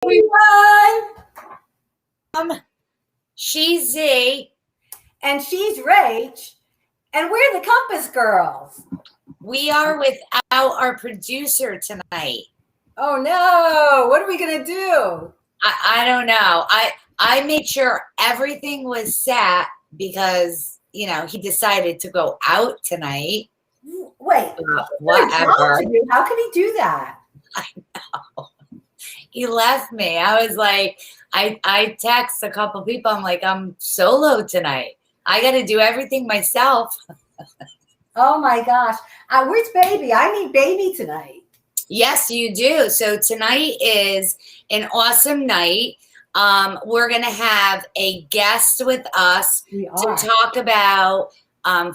Everyone. She's Z. And she's Rach. And we're the Compass Girls. We are without our producer tonight. Oh no, what are we gonna do? I don't know. I made sure everything was set because, he decided to go out tonight. Wait, whatever. How can he do that? I know. He left me. I was like, I text a couple people. I'm like, I'm solo tonight. I got to do everything myself. Oh my gosh. Where's baby? I need baby tonight. Yes, you do. So tonight is an awesome night. We're going to have a guest with us to talk about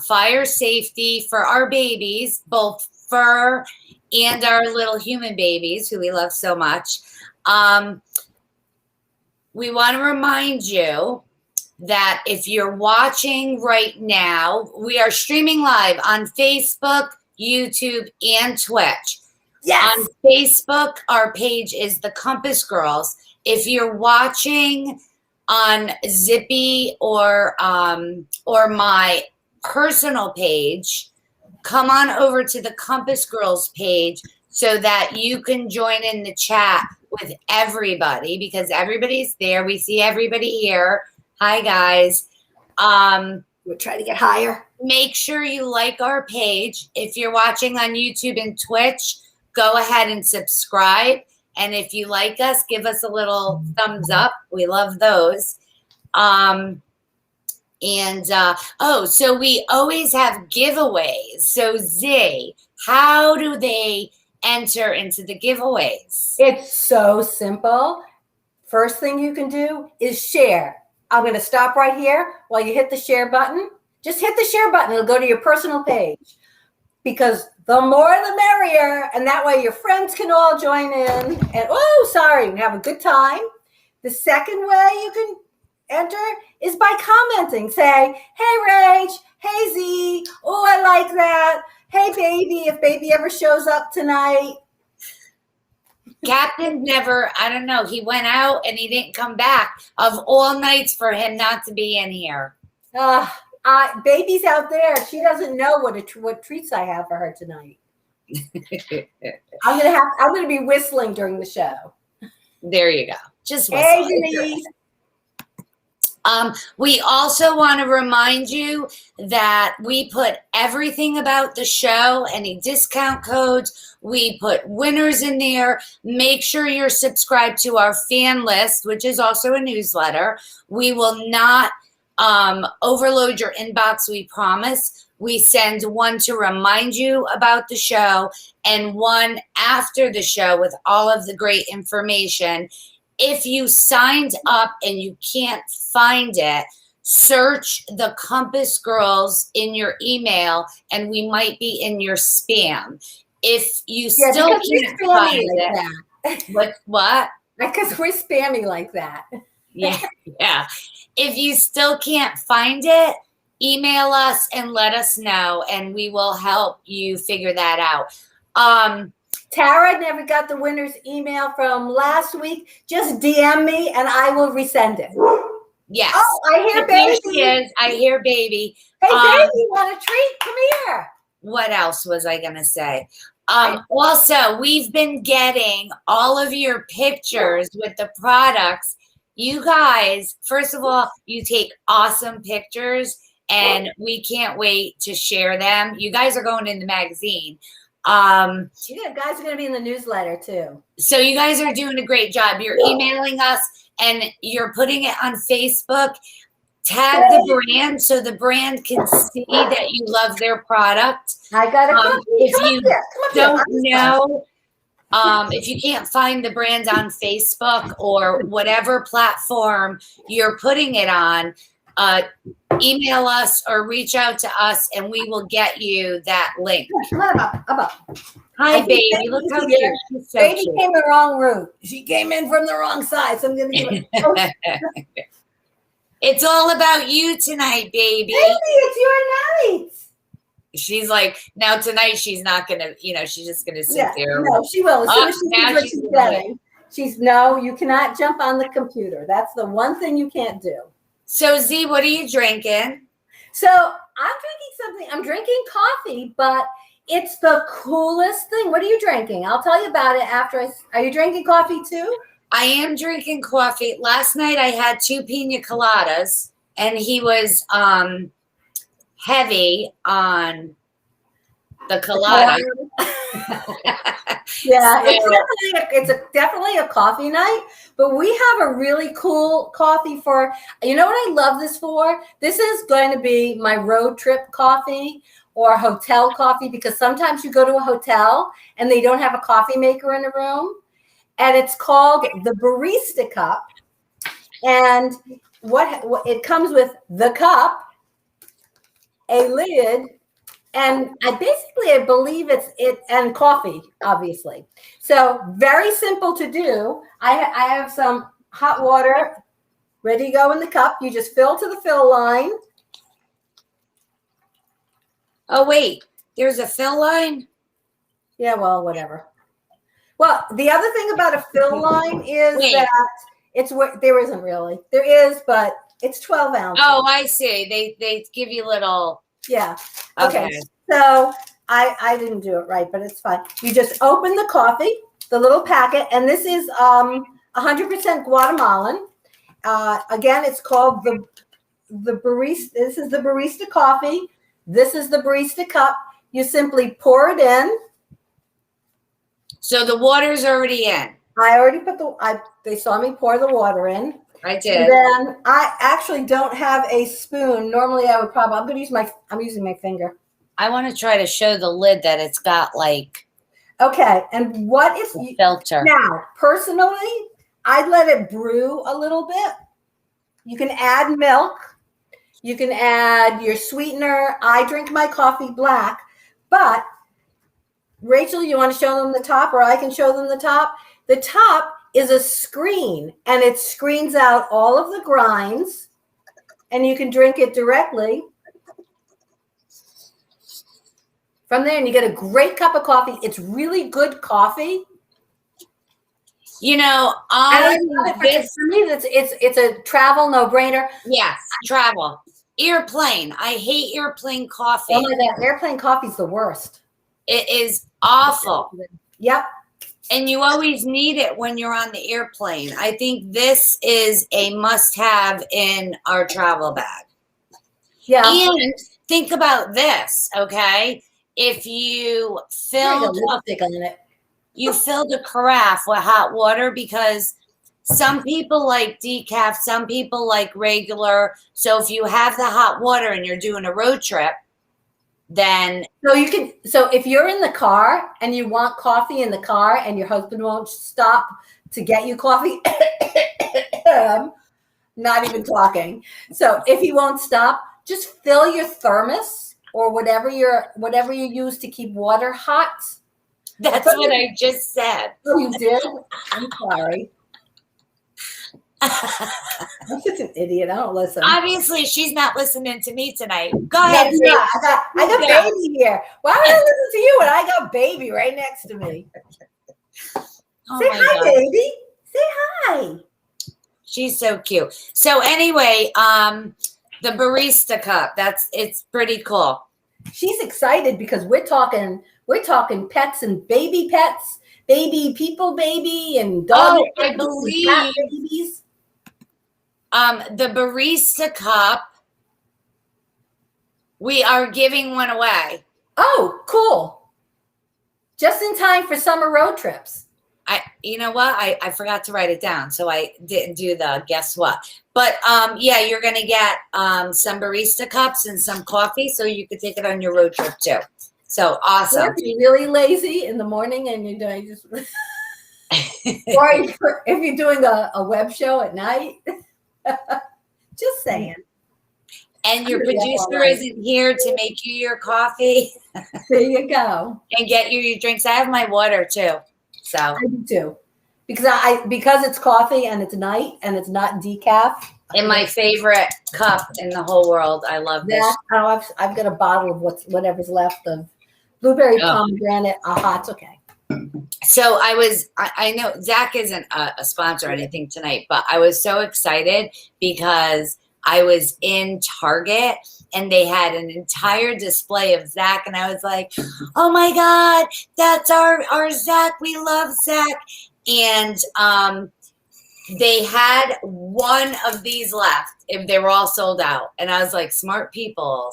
fire safety for our babies, both fur and our little human babies who we love so much. We want to remind you that if you're watching right now, we are streaming live on Facebook, YouTube, and Twitch. Yes. On Facebook, our page is The Compass Girls. If you're watching on Zippy or my personal page, come on over to the Compass Girls page so that you can join in the chat with everybody, because everybody's there. We see everybody here. Hi, guys. We're trying to get higher. Make sure you like our page. If you're watching on YouTube and Twitch, go ahead and subscribe. And if you like us, give us a little thumbs up. We love those. So we always have giveaways. So Z, how do they enter into the giveaways? It's so simple. First thing you can do is share. I'm going to stop right here while you hit the share button. Just hit the share button. It'll go to your personal page, because the more the merrier. And that way your friends can all join in and have a good time. The second way you can enter is by commenting. Say, hey, Rach, hey, Z. Oh, I like that. Hey, baby, if baby ever shows up tonight. Captain never, I don't know. He went out and he didn't come back. Of all nights for him not to be in here. Baby's out there. She doesn't know what treats I have for her tonight. I'm gonna be whistling during the show. There you go. Just whistle. Hey, Denise. We also want to remind you that we put everything about the show, any discount codes, we put winners in there. Make sure you're subscribed to our fan list, which is also a newsletter. We will not overload your inbox, we promise. We send one to remind you about the show and one after the show with all of the great information. If you signed up and you can't find it, search the Compass Girls in your email and we might be in your spam. If you still can't find it, what? Because we're spammy like that. Yeah. If you still can't find it, email us and let us know, and we will help you figure that out. Tara never got the winner's email from last week. Just DM me and I will resend it. Yes. Oh, I hear baby. There she is. I hear baby. Hey, baby, want a treat? Come here. What else was I going to say? Also, we've been getting all of your pictures with the products. You guys, first of all, you take awesome pictures and we can't wait to share them. You guys are going in the magazine. Guys are going to be in the newsletter too. So you guys are doing a great job. You're emailing us and you're putting it on Facebook. Tag the brand so the brand can see that you love their product. I got a if you don't know, if you can't find the brand on Facebook or whatever platform you're putting it on, email us or reach out to us and we will get you that link. Hi, baby. Look how cute. She's so baby cute. Came the wrong route. She came in from the wrong side. So I'm going to do it. It's all about you tonight, baby. Baby, it's your night. She's like, now tonight she's not going to, she's just going to sit there. No, she will. As soon as she sees what she's getting. No, you cannot jump on the computer. That's the one thing you can't do. So Z, what are you drinking? So I'm drinking coffee, but it's the coolest thing. What are you drinking? I'll tell you about it after are you drinking coffee too? I am drinking coffee. Last night I had 2 pina coladas, and he was heavy on the colada. Yeah, So- it's definitely a coffee night, but we have a really cool coffee for, you know what I love this for? This is going to be my road trip coffee or hotel coffee, because sometimes you go to a hotel and they don't have a coffee maker in the room, and it's called the Barista Cup. And what it comes with: the cup, a lid, and I believe it's and coffee, obviously. So very simple to do. I have some hot water ready to go in the cup. You just fill to the fill line. Oh wait, there's a fill line? Yeah, well, whatever. Well, the other thing about a fill line is that it's what there isn't really. There is, but it's 12 ounces. Oh, I see. They give you little. Yeah. Okay. So I didn't do it right, but it's fine. You just open the coffee, the little packet, and this is 100% Guatemalan. Again, it's called the barista. This is the Barista coffee. This is the Barista cup. You simply pour it in. So the water's already in. I already put they saw me pour the water in. I did. And then I actually don't have a spoon. Normally I would I'm using my finger. I want to try to show the lid that it's got like. Okay. And what is filter? Now, personally, I'd let it brew a little bit. You can add milk. You can add your sweetener. I drink my coffee black, but Rachel, you want to show them the top, or I can show them the top? The top is a screen, and it screens out all of the grinds, and you can drink it directly from there, and you get a great cup of coffee. It's really good coffee. You know, I love it. For me, it's a travel no-brainer. Yes, travel. Airplane. I hate airplane coffee. Oh my God, airplane coffee is the worst. It is awful. Yep. And you always need it when you're on the airplane. I think this is a must-have in our travel bag. Yeah. And think about this, okay? If you filled a carafe with hot water, because some people like decaf, some people like regular. So if you have the hot water and you're doing a road trip, then so if you're in the car and you want coffee in the car and your husband won't stop to get you coffee, not even talking. So if he won't stop, just fill your thermos or whatever you use to keep water hot. That's what I just said. Oh, you did? I'm sorry. I'm such an idiot. I don't listen. Obviously, she's not listeing to me tonight. Go ahead. I got baby here. Why would I listen to you when I got baby right next to me? Oh Say hi, baby. Say hi. She's so cute. So anyway, the Barista cup. It's pretty cool. She's excited because we're talking pets and baby pets, baby people, baby and dog. Oh, I believe cat babies. The Barista cup. We are giving one away. Oh, cool! Just in time for summer road trips. You know what? I forgot to write it down, so I didn't do the guess what. But yeah, you're gonna get some Barista cups and some coffee, so you could take it on your road trip too. So awesome. Or if you're really lazy in the morning and you're doing just, or if you're doing a web show at night, just saying. And your producer isn't here to make you your coffee. There you go. And get you your drinks. I have my water too. So I do too, because it's coffee and it's night and it's not decaf. In my favorite cup in the whole world, I love this. I've got a bottle of whatever's left of blueberry pomegranate. Aha, it's okay. So I know Zach isn't a sponsor or anything tonight, but I was so excited because I was in Target and they had an entire display of Zach, and I was like, oh my God, that's our Zach. We love Zach. And they had one of these left. If they were all sold out, and I was like, smart people.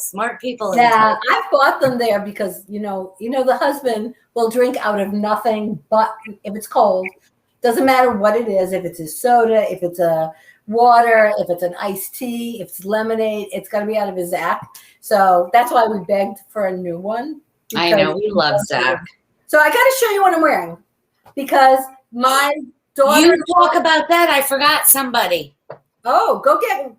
Yeah, I've bought them there because you know the husband will drink out of nothing but if it's cold. Doesn't matter what it is. If it's a soda, if it's a water, if it's an iced tea, if it's lemonade, it's got to be out of his Zach. So that's why we begged for a new one. I know, we love Zach. So I got to show you what I'm wearing because my daughter. You talk about that. I forgot somebody. Oh, go get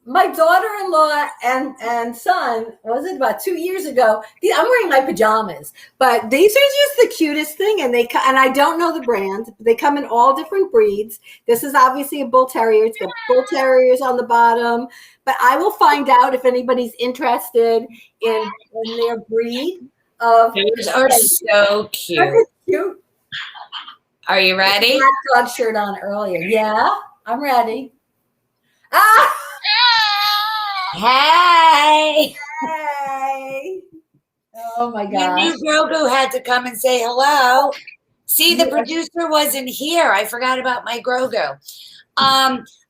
my daughter-in-law and son. Was it about 2 years ago? I'm wearing my pajamas, but these are just the cutest thing, and I don't know the brand. They come in all different breeds. This is obviously a bull terrier. It's got bull terriers on the bottom, but I will find out if anybody's interested in their breed. These are so cute. Cute. Are you ready? Black dog shirt on earlier. Yeah, I'm ready. Ah! Hey! Hey! Oh my You God! knew Grogu had to come and say hello. See, the producer wasn't here. I forgot about my Grogu.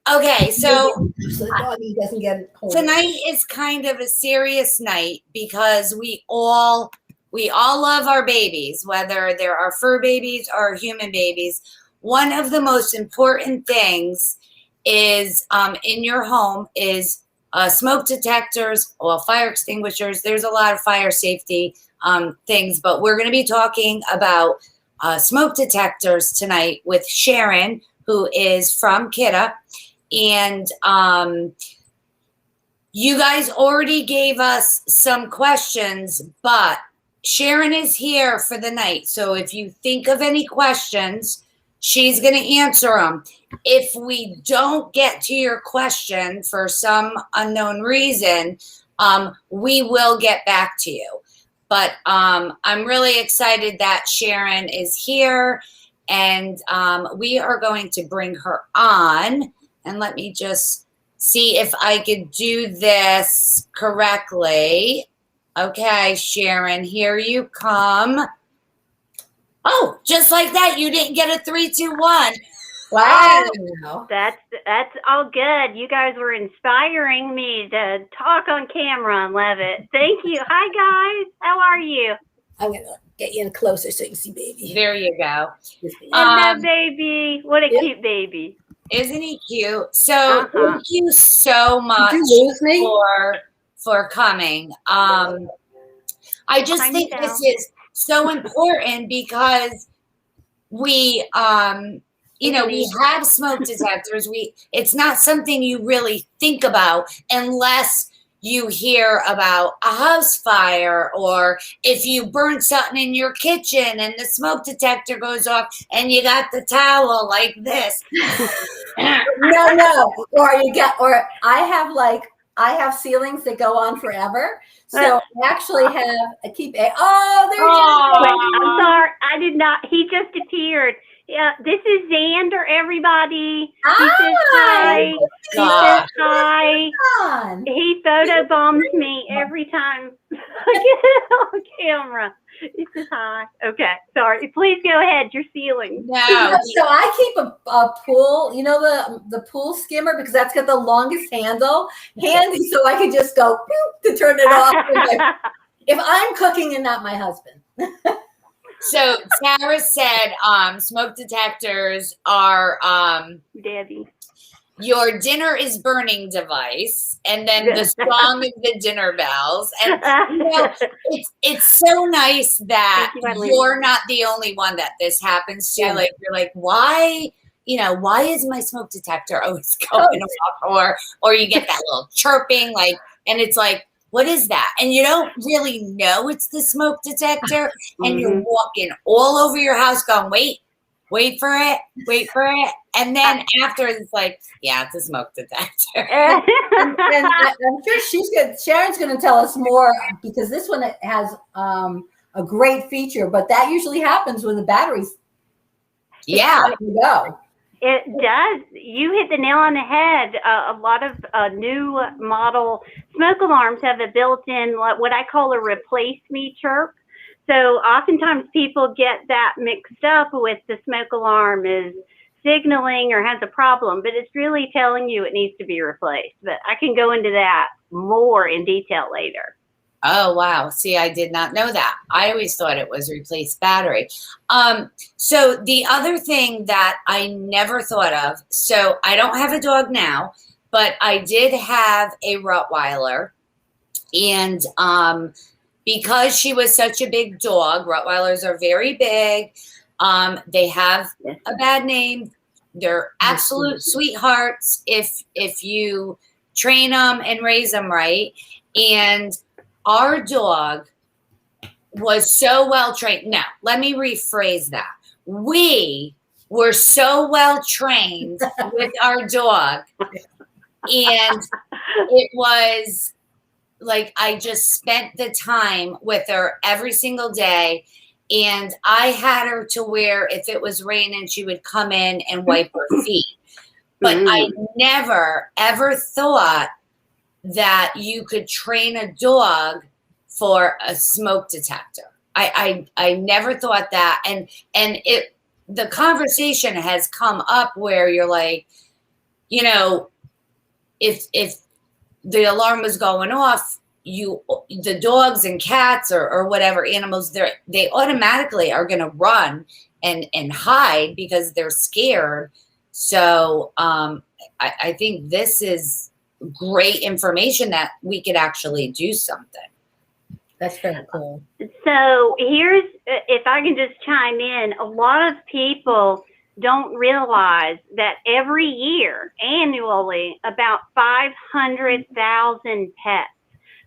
Okay, so the doggy doesn't get home. Tonight is kind of a serious night because we all love our babies, whether they're our fur babies or human babies. One of the most important things is in your home is smoke detectors, well, fire extinguishers. There's a lot of fire safety things, but we're going to be talking about smoke detectors tonight with Sharon, who is from Kidda. And you guys already gave us some questions, but Sharon is here for the night. So if you think of any questions, she's going to answer them. If we don't get to your question for some unknown reason, we will get back to you. But I'm really excited that Sharon is here, and we are going to bring her on. And let me just see if I could do this correctly. Okay, Sharon, here you come. Oh, just like that, you didn't get a 3, 2, 1. Wow. That's all good. You guys were inspiring me to talk on camera and love it. Thank you. Hi, guys. How are you? I'm going to get you in closer so you can see baby. There you go. Hello, baby. What a cute baby. Isn't he cute? So thank you so much for coming. I just think this is so important because we we have smoke detectors. It's not something you really think about unless you hear about a house fire, or if you burn something in your kitchen and the smoke detector goes off and you got the towel like this. No. Or I have ceilings that go on forever. So I actually have a keep. Oh, there you go. I'm sorry. I did not. He just appeared. Yeah, this is Xander, everybody. He says hi. He says hi. He photobombs me every time I get on camera. He says hi. Okay, sorry. Please go ahead. Your ceiling. No. So I keep a pool, the pool skimmer, because that's got the longest handle handy, so I can just go boop, to turn it off if I'm cooking and not my husband. So Tara said smoke detectors are Debbie. Your dinner is burning device, and then the song of the dinner bells. And it's so nice that you're not the only one that this happens to. Yeah. Like you're like, why is my smoke detector always going off? Or you get that little chirping, and it's like, what is that? And you don't really know it's the smoke detector, and you're walking all over your house going, wait for it. And then after it's like, yeah, it's a smoke detector. and I'm sure Sharon's going to tell us more, because this one has a great feature, but that usually happens when the batteries go. It does. You hit the nail on the head. A lot of new model smoke alarms have a built-in, what I call a replace me chirp. So oftentimes people get that mixed up with the smoke alarm is signaling or has a problem, but it's really telling you it needs to be replaced. But I can go into that more in detail later. Oh, wow. See, I did not know that. I always thought it was replace battery. So the other thing that I never thought of, so I don't have a dog now, but I did have a Rottweiler. And because she was such a big dog, Rottweilers are very big. They have a bad name. They're absolute sweethearts if you train them and raise them right. And our dog was so well trained. Now, let me rephrase that. We were so well trained with our dog. And it was like I just spent the time with her every single day. And I had her to where if it was raining, she would come in and wipe her feet. But I never, ever thought that you could train a dog for a smoke detector. I never thought that. And the conversation has come up where you're like, you know, if the alarm was going off, the dogs and cats or whatever animals, they automatically are going to run and hide because they're scared. So I think this is great information that we could actually do something. That's very cool. So here's, if I can just chime in, a lot of people don't realize that every year, annually, about 500,000 pets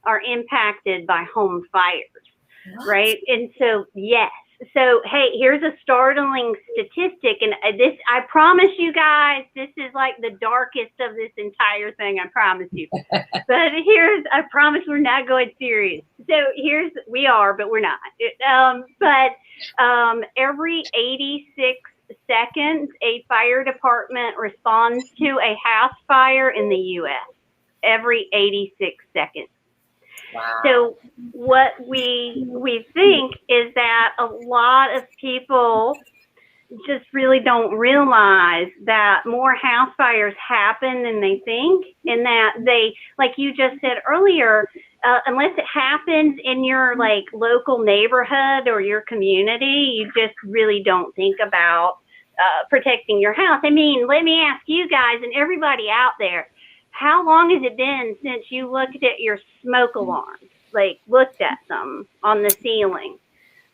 are impacted by home fires, right? And so, yes. So, hey, here's a startling statistic. And this, I promise you guys, this is like the darkest of this entire thing. I promise you. But I promise we're not going serious. So we are, but we're not. Every 86 seconds, a fire department responds to a house fire in the U.S. Every 86 seconds. Wow. So what we think is that a lot of people just really don't realize that more house fires happen than they think, and that they, like you just said earlier, unless it happens in your like local neighborhood or your community, you just really don't think about protecting your house. I mean, let me ask you guys and everybody out there, how long has it been since you looked at your smoke alarms? Like looked at them on the ceiling?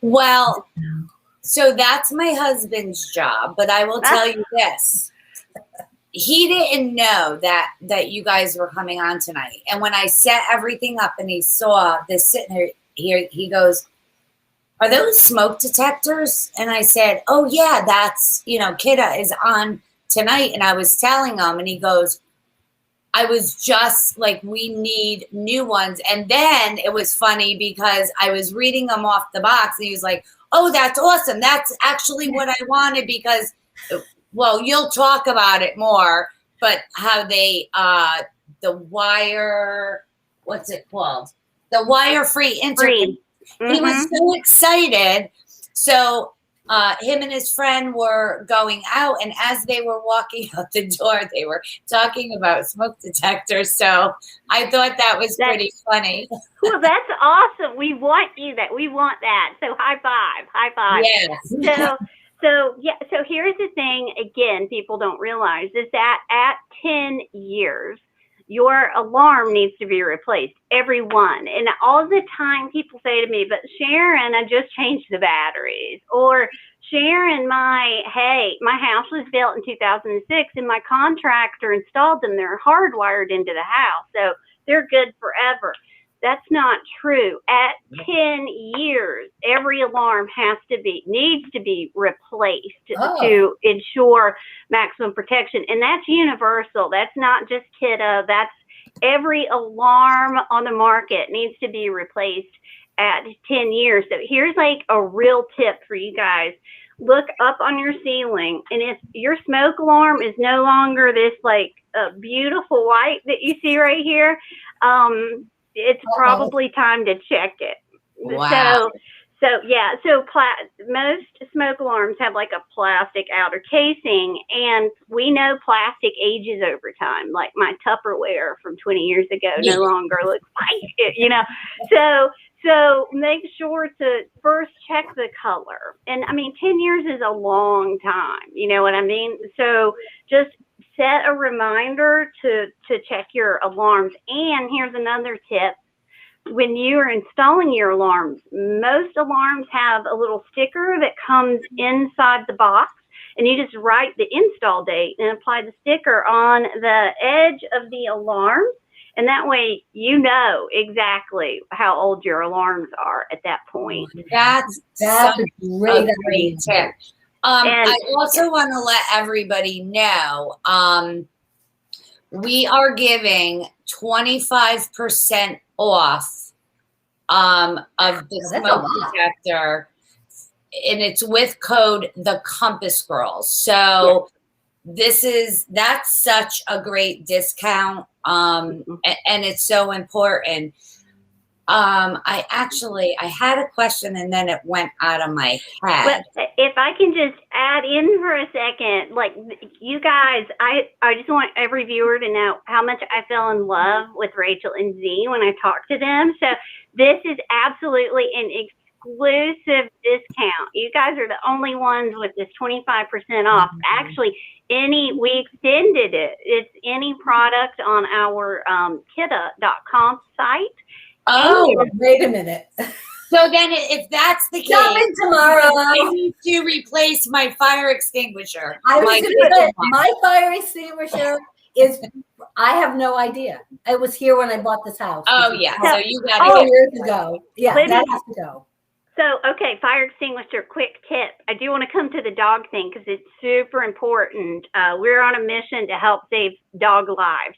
Well, so that's my husband's job, but I will tell you this. He didn't know that you guys were coming on tonight. And when I set everything up and he saw this sitting here, he goes, "Are those smoke detectors?" And I said, "Oh yeah, that's, Kidda is on tonight." And I was telling him, and he goes, "I was just like, we need new ones." And then it was funny because I was reading them off the box and he was like, "Oh, that's awesome. That's actually what I wanted," because, well, you'll talk about it more, but how they, the wire, what's it called? The wire-free interconnect. He was so excited. So him and his friend were going out, and as they were walking out the door, they were talking about smoke detectors. So I thought that was pretty funny. Well, that's awesome. We want that. We want that. So high five. High five. Yes. So here's the thing, again, people don't realize is that at 10 years, your alarm needs to be replaced, every one. And all the time people say to me, "But Sharon, I just changed the batteries." Or, "Sharon, my house was built in 2006 and my contractor installed them. They're hardwired into the house, so they're good forever." That's not true. At 10 years, every alarm needs to be replaced to ensure maximum protection. And that's universal. That's not just Kidda. That's every alarm on the market needs to be replaced at 10 years. So here's like a real tip for you guys. Look up on your ceiling, and if your smoke alarm is no longer this like beautiful white that you see right here, it's probably time to check it. Wow. So most smoke alarms have like a plastic outer casing, and we know plastic ages over time. Like my Tupperware from 20 years ago no longer looks like it, you know. So make sure to first check the color. And I mean, 10 years is a long time, you know what I mean? So just set a reminder to check your alarms. And here's another tip. When you are installing your alarms, most alarms have a little sticker that comes inside the box, and you just write the install date and apply the sticker on the edge of the alarm. And that way you know exactly how old your alarms are at that point. That's a great tip. I also want to let everybody know, we are giving 25% off of the smoke detector, and it's with code The Compass Girls. So that's such a great discount, and it's so important. I had a question and then it went out of my head. But if I can just add in for a second, like you guys, I just want every viewer to know how much I fell in love with Rachel and Z when I talked to them. So this is absolutely an exclusive discount. You guys are the only ones with this 25% off. Actually, we extended it. It's any product on our Kidda.com site. Oh, wait a minute. So then if that's the case, coming tomorrow, I need to replace my fire extinguisher. I was going to say, my fire extinguisher I have no idea. It was here when I bought this house. Oh, yeah. So you got it. Years ago. Yeah, that has to go. So, okay, fire extinguisher, quick tip. I do want to come to the dog thing because it's super important. We're on a mission to help save dog lives.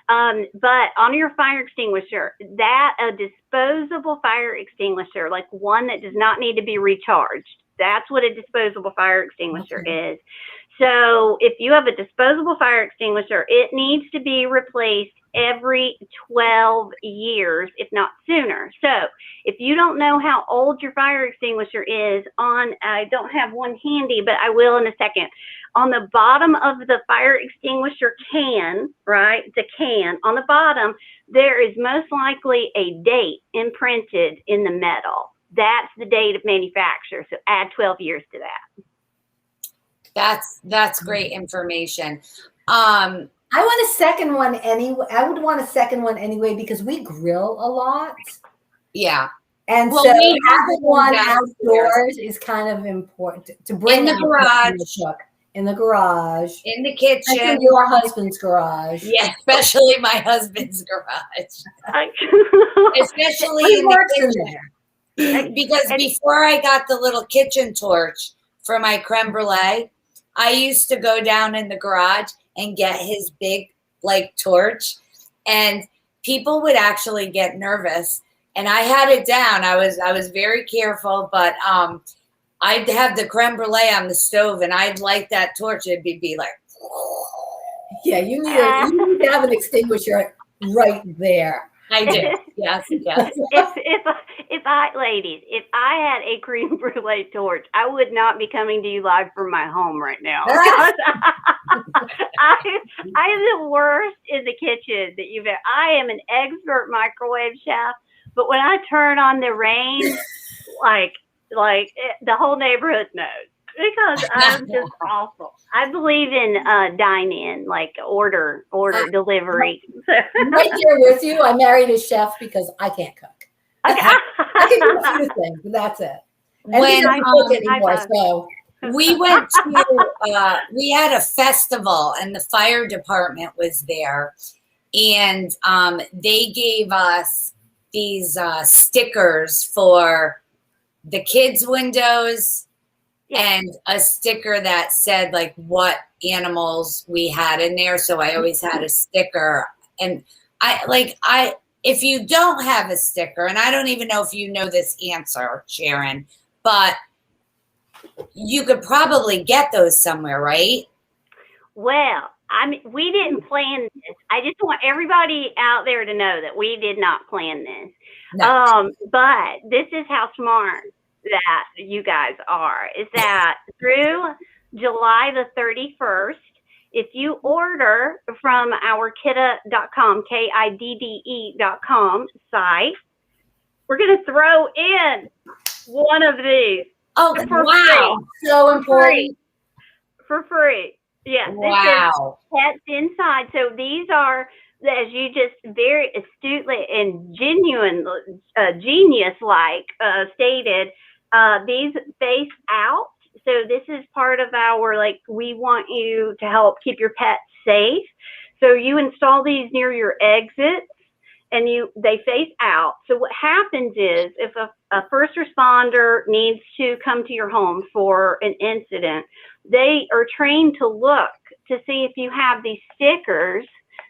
But on your fire extinguisher, a disposable fire extinguisher, like one that does not need to be recharged, that's what a disposable fire extinguisher is. So if you have a disposable fire extinguisher, it needs to be replaced every 12 years, if not sooner. So if you don't know how old your fire extinguisher is, I don't have one handy, but I will in a second. On the bottom of the fire extinguisher can, right, the can, on the bottom, there is most likely a date imprinted in the metal. That's the date of manufacture. So add 12 years to that. That's great information. I want a second one anyway. I would want a second one anyway because we grill a lot. Yeah. And so having one outdoors is kind of important to bring in the garage. In the garage. In the kitchen. In your husband's garage. Yeah, especially my husband's garage. Especially in the kitchen. Because before I got the little kitchen torch for my creme brulee, I used to go down in the garage and get his big torch, and people would actually get nervous. And I had it down. I was very careful, but I'd have the creme brulee on the stove, and I'd light that torch. It'd be like, yeah, you need to have an extinguisher right there. I do. Yes. If I had a creme brulee torch, I would not be coming to you live from my home right now. I am the worst in the kitchen that you've ever. I am an expert microwave chef, but when I turn on the range, the whole neighborhood knows because I'm just awful. I believe in dine-in, like order delivery. I'm right there with you. I married a chef because I can't cook. I can do a few things, but that's it. And we don't cook anymore, so. We went to, we had a festival and the fire department was there, and they gave us these stickers for the kids' windows and a sticker that said what animals we had in there. So I always had a sticker, and I if you don't have a sticker, and I don't even know if you know this answer, Sharon, but you could probably get those somewhere, right? Well, we didn't plan this. I just want everybody out there to know that we did not plan this. No. But this is how smart that you guys are, is that through July the 31st, if you order from our kidde.com, KIDDE.com site, we're going to throw in one of these. Oh, For wow. free. So important. For free. Yes. Wow. This is pets inside. So these are, as you just very astutely and genuine, genius-like stated, these face out. So this is part of our, like, we want you to help keep your pets safe. So you install these near your exits, and they face out. So what happens is, if a first responder needs to come to your home for an incident, they are trained to look to see if you have these stickers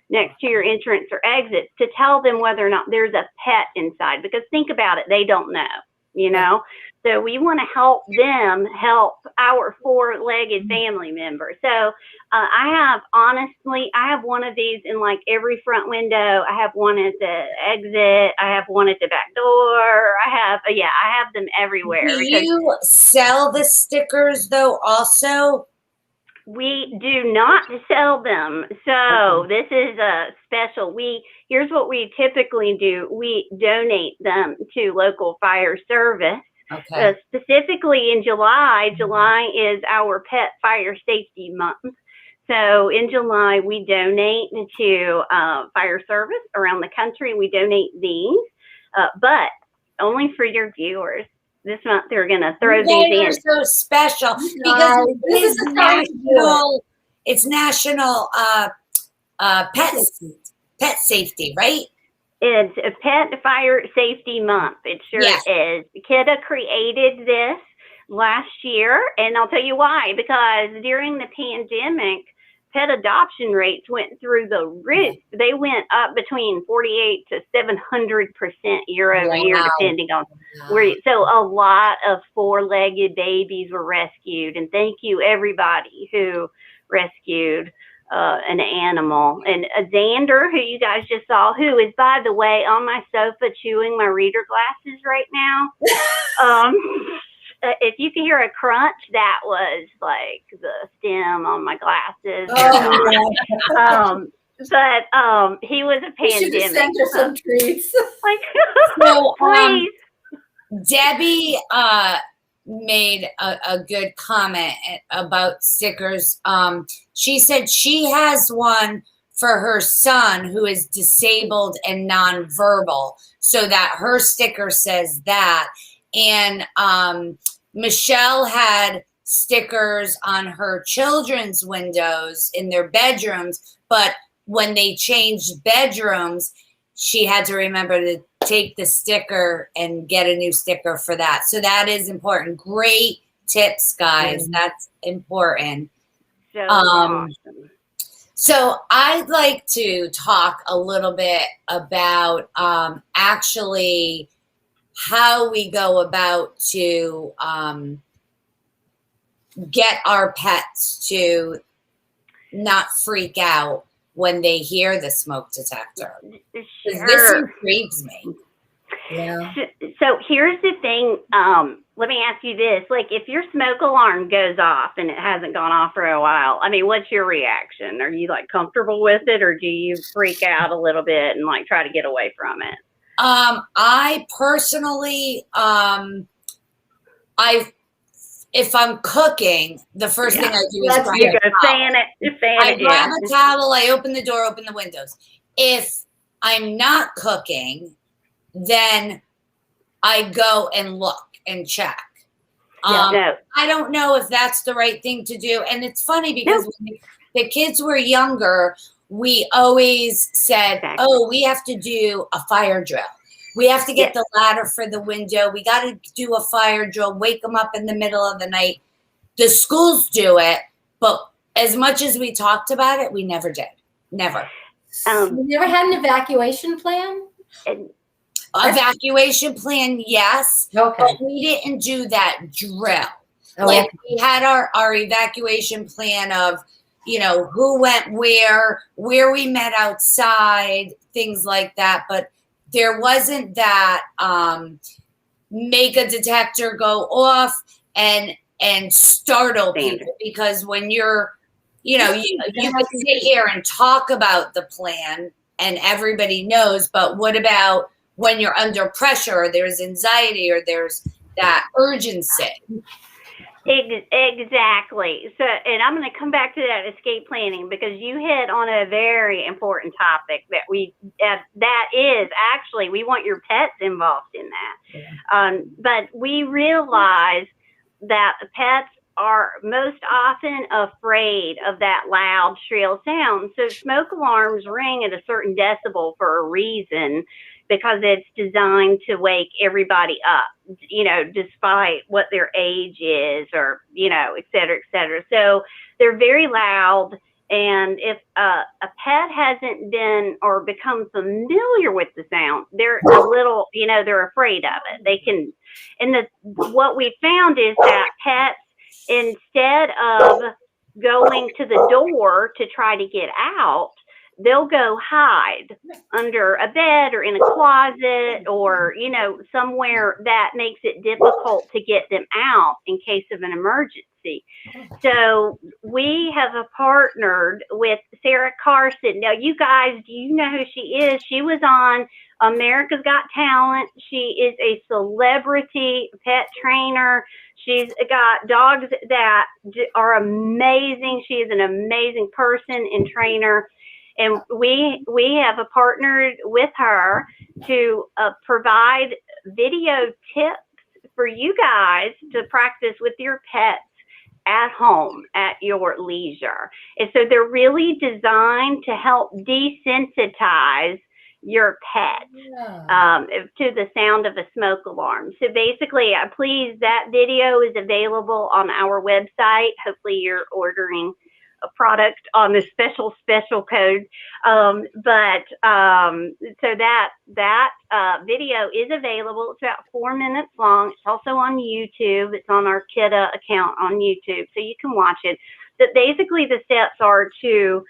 next to your entrance or exits to tell them whether or not there's a pet inside. Because think about it, they don't know, you know? So we want to help them help our four-legged family member. So I have one of these in like every front window. I have one at the exit. I have one at the back door. I have them everywhere. Do you sell the stickers though also? We do not sell them. So this is a special. Here's what we typically do. We donate them to local fire service. Okay. Specifically in July is our Pet Fire Safety Month. So in July, we donate to fire service around the country. We donate these, but only for your viewers. This month, they're going to throw these in. They're so special because This is national. It's National Pet Safety, right? It's a Pet Fire Safety Month. It sure is. Kidde created this last year, and I'll tell you why. Because during the pandemic, pet adoption rates went through the roof. They went up between 48 to 700% year over year, depending on where. So a lot of four-legged babies were rescued, and thank you everybody who rescued an animal. And Xander, who you guys just saw, who is, by the way, on my sofa chewing my reader glasses right now. If you can hear a crunch, that was like the stem on my glasses. But he was a pandemic. You should send her some treats. Like, so, please. Debbie made a good comment about stickers. She said she has one for her son who is disabled and nonverbal, so that her sticker says that. And Michelle had stickers on her children's windows in their bedrooms, but when they changed bedrooms, she had to remember to take the sticker and get a new sticker for that. So that is important. Great tips, guys. That's important. So awesome. So I'd like to talk a little bit about actually how we go about to get our pets to not freak out when they hear the smoke detector. Sure. This intrigues me. Yeah. So here's the thing. Let me ask you this. Like, if your smoke alarm goes off and it hasn't gone off for a while, I mean, what's your reaction? Are you like comfortable with it, or do you freak out a little bit and like try to get away from it? I personally, if I'm cooking, the first thing I do is grab a towel. I grab a towel, I open the door, open the windows. If I'm not cooking, then I go and look and check. I don't know if that's the right thing to do. And it's funny because when the kids were younger, we always said, oh, we have to do a fire drill. We have to get the ladder for the window. We got to do a fire drill, wake them up in the middle of the night. The schools do it, but as much as we talked about it, we never did. Never. You never had an evacuation plan? And Evacuation plan, yes. Okay. But we didn't do that drill. Oh, Like we had our evacuation plan of, you know, who went where we met outside, things like that. But there wasn't that make a detector go off and startle people, because when you're, you know, you can sit here and talk about the plan and everybody knows, but what about when you're under pressure or there's anxiety or there's that urgency? Exactly. So, and I'm going to come back to that escape planning, because you hit on a very important topic that is actually, we want your pets involved in that. Yeah. But we realize that pets are most often afraid of that loud, shrill sound. So smoke alarms ring at a certain decibel for a reason, because it's designed to wake everybody up, you know, despite what their age is, or, you know, et cetera, et cetera. So they're very loud. And if a pet hasn't been or become familiar with the sound, they're a little, you know, they're afraid of it. They can, and what we found is that pets, instead of going to the door to try to get out, they'll go hide under a bed or in a closet, or, you know, somewhere that makes it difficult to get them out in case of an emergency. So we have partnered with Sarah Carson. Now, you guys, do you know who she is? She was on America's Got Talent. She is a celebrity pet trainer. She's got dogs that are amazing. She is an amazing person and trainer. And we have partnered with her to provide video tips for you guys to practice with your pets at home at your leisure. And so they're really designed to help desensitize your pet to the sound of a smoke alarm. So basically, please, that video is available on our website. Hopefully you're ordering a product on the special code. So that video is available. It's about 4 minutes long. It's also on YouTube. It's on our Kidda account on YouTube, so you can watch it. But basically, the steps are to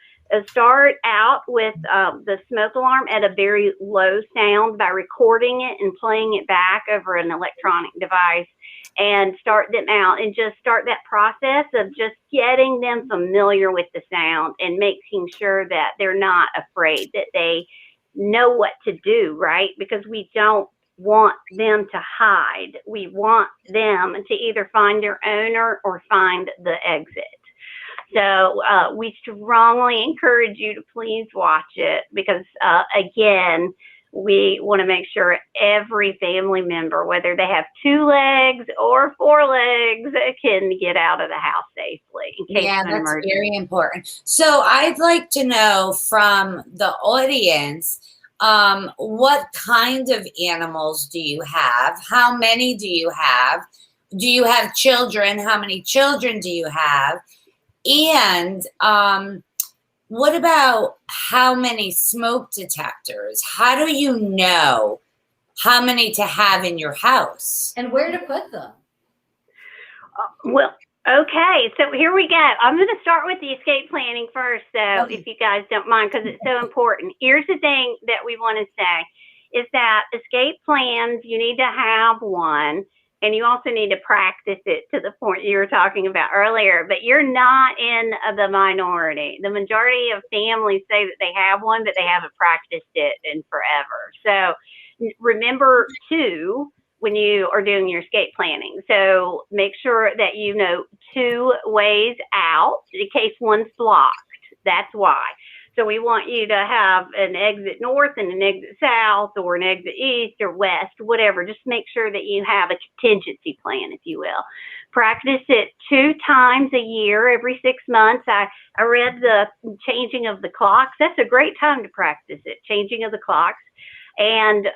start out with the smoke alarm at a very low sound by recording it and playing it back over an electronic device, and start them out and just start that process of just getting them familiar with the sound and making sure that they're not afraid, that they know what to do, right? Because we don't want them to hide. We want them to either find their owner or find the exit. So we strongly encourage you to please watch it, because, again, we want to make sure every family member, whether they have 2 legs or 4 legs, can get out of the house safely in case of an emergency. Very important. So I'd like to know from the audience, what kind of animals do you have? How many do you have? Do you have children? How many children do you have? And what about how many smoke detectors? How do you know how many to have in your house? And where to put them? Well, okay, so here we go. I'm going to start with the escape planning first, though, if you guys don't mind, because it's so important. Here's the thing that we want to say is that escape plans, you need to have one. And you also need to practice it, to the point you were talking about earlier. But you're not in the minority. The majority of families say that they have one, but they haven't practiced it in forever. So remember, too, when you are doing your escape planning. So make sure that you know 2 ways out in case one's blocked. That's why. So we want you to have an exit north and an exit south, or an exit east or west, whatever. Just make sure that you have a contingency plan, if you will. Practice it 2 times a year, every 6 months. I read the changing of the clocks. That's a great time to practice it, changing of the clocks. And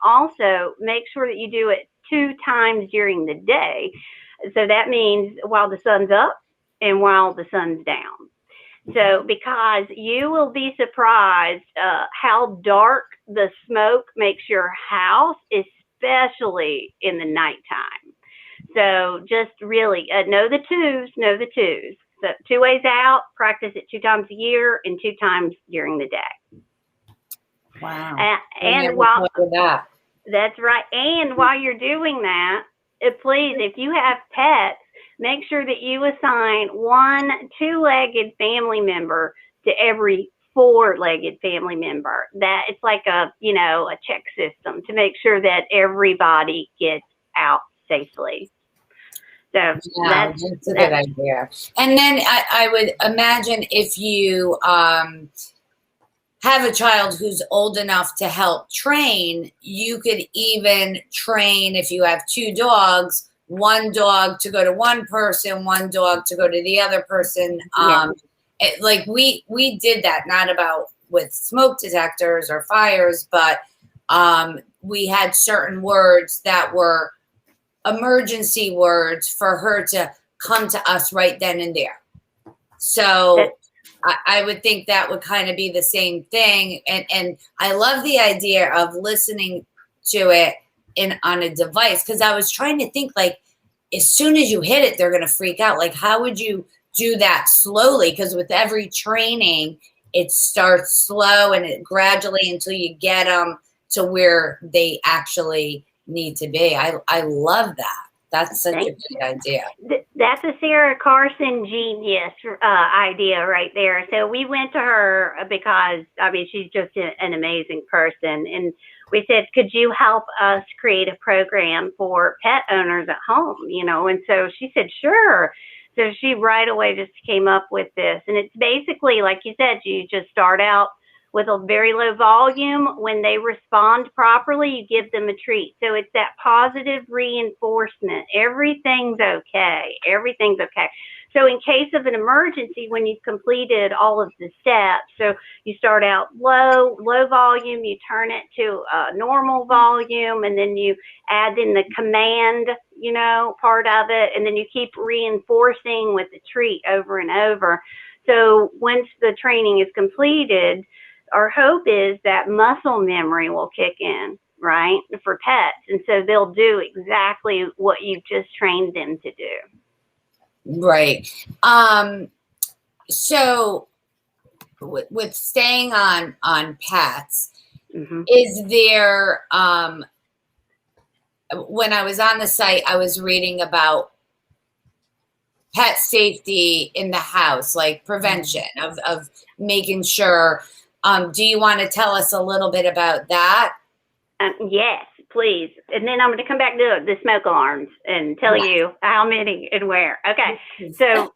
also make sure that you do it 2 times during the day. So that means while the sun's up and while the sun's down. So, because you will be surprised how dark the smoke makes your house, especially in the nighttime. So, just really know the twos. So, 2 ways out, practice it 2 times a year and 2 times during the day. Wow. And while that's right, and while you're doing that, please, if you have pets, make sure that you assign 1 2-legged family member to every 4-legged family member. That it's like a check system to make sure that everybody gets out safely. So that's a good idea. And then I would imagine if you have a child who's old enough to help train, you could even train, if you have 2 dogs, 1 dog to go to one person, 1 dog to go to the other person. Like we did that, not about with smoke detectors or fires, but we had certain words that were emergency words for her to come to us right then and there. So I would think that would kind of be the same thing. And I love the idea of listening to it on a device, because I was trying to think, like, as soon as you hit it, they're going to freak out. Like, how would you do that slowly? Because with every training, it starts slow and it gradually until you get them to where they actually need to be. I love that. That's such a good idea. That's a Sarah Carson genius idea right there. So we went to her because, I mean, she's just an amazing person. And we said, could you help us create a program for pet owners at home? And so she said, sure. So she right away just came up with this. And it's basically, like you said, you just start out with a very low volume. When they respond properly, you give them a treat. So it's that positive reinforcement. Everything's okay. Everything's okay. So in case of an emergency, when you've completed all of the steps, so you start out low volume, you turn it to a normal volume, and then you add in the command, part of it, and then you keep reinforcing with the treat over and over. So once the training is completed, our hope is that muscle memory will kick in, right, for pets. And so they'll do exactly what you've just trained them to do. Right. So with staying on pets, is there, when I was on the site, I was reading about pet safety in the house, like prevention of making sure. Do you want to tell us a little bit about that? Yes, please. And then I'm going to come back to the smoke alarms and tell you how many and where. Okay. So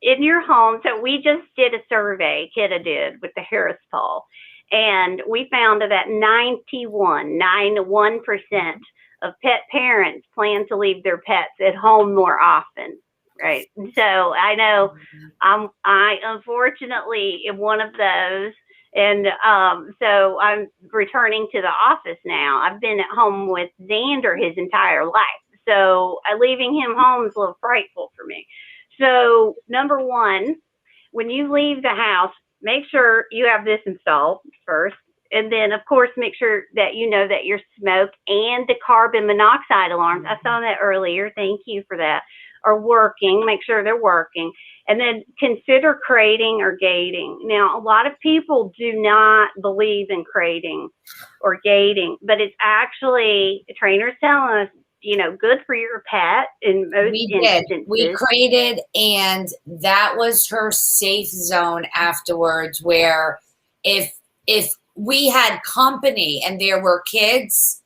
in your home, so we just did a survey, Kidda did, with the Harris poll, and we found that 91% of pet parents plan to leave their pets at home more often. Right. So I know I unfortunately am one of those. And so I'm returning to the office now. I've been at home with Xander his entire life. So leaving him home is a little frightful for me. So number 1, when you leave the house, make sure you have this installed first. And then, of course, make sure that you know that your smoke and the carbon monoxide alarms, I saw that earlier, thank you for that, are working. Make sure they're working. And then consider crating or gating. Now, a lot of people do not believe in crating or gating, but it's actually, trainers telling us, good for your pet in most instances. We crated, and that was her safe zone afterwards, where if we had company and there were kids,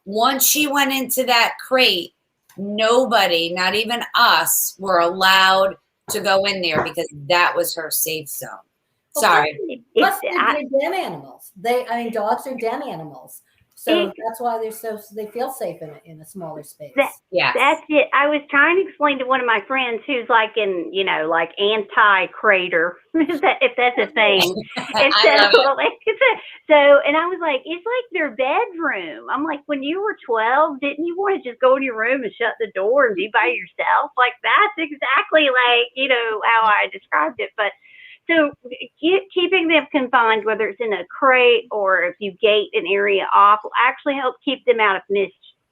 once she went into that crate, nobody, not even us, were allowed to go in there because that was her safe zone. Sorry. Plus, they're den animals. Dogs are den animals. So that's why they feel safe in a smaller space. That's it. I was trying to explain to one of my friends who's like in, like anti-crater, if that's a thing. And and I was like, it's like their bedroom. I'm like, when you were 12, didn't you want to just go in your room and shut the door and be by yourself? Like, that's exactly like, how I described it. But So keeping them confined, whether it's in a crate or if you gate an area off, will actually help keep them out of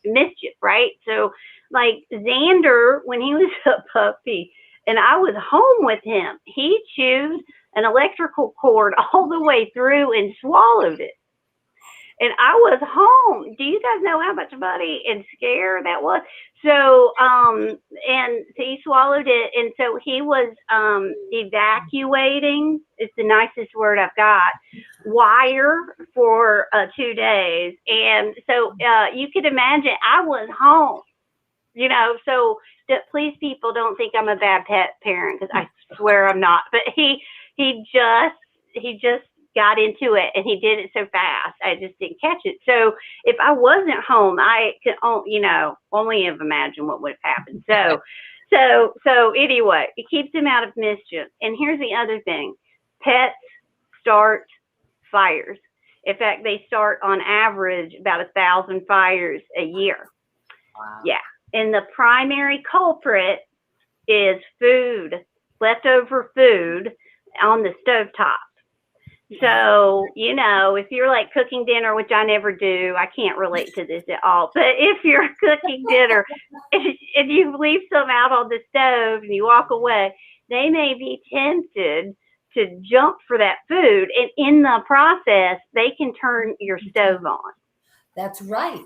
mischief, right? So like Xander, when he was a puppy and I was home with him, he chewed an electrical cord all the way through and swallowed it. And I was home. Do you guys know how much money and scare that was? So, and so he swallowed it. And so he was evacuating, it's the nicest word I've got, wire for 2 days. And so you could imagine I was home, you know, so please people don't think I'm a bad pet parent because I swear I'm not. But he just got into it and he did it so fast. I just didn't catch it. So if I wasn't home, I could, only have imagined what would have happened. So anyway, it keeps them out of mischief. And here's the other thing. Pets start fires. In fact, they start on average about 1,000 fires a year. Wow. Yeah. And the primary culprit is food, leftover food on the stovetop. So, if you're like cooking dinner, which I never do, I can't relate to this at all. But if you're cooking dinner, if you leave some out on the stove and you walk away, they may be tempted to jump for that food. And in the process, they can turn your stove on. That's right.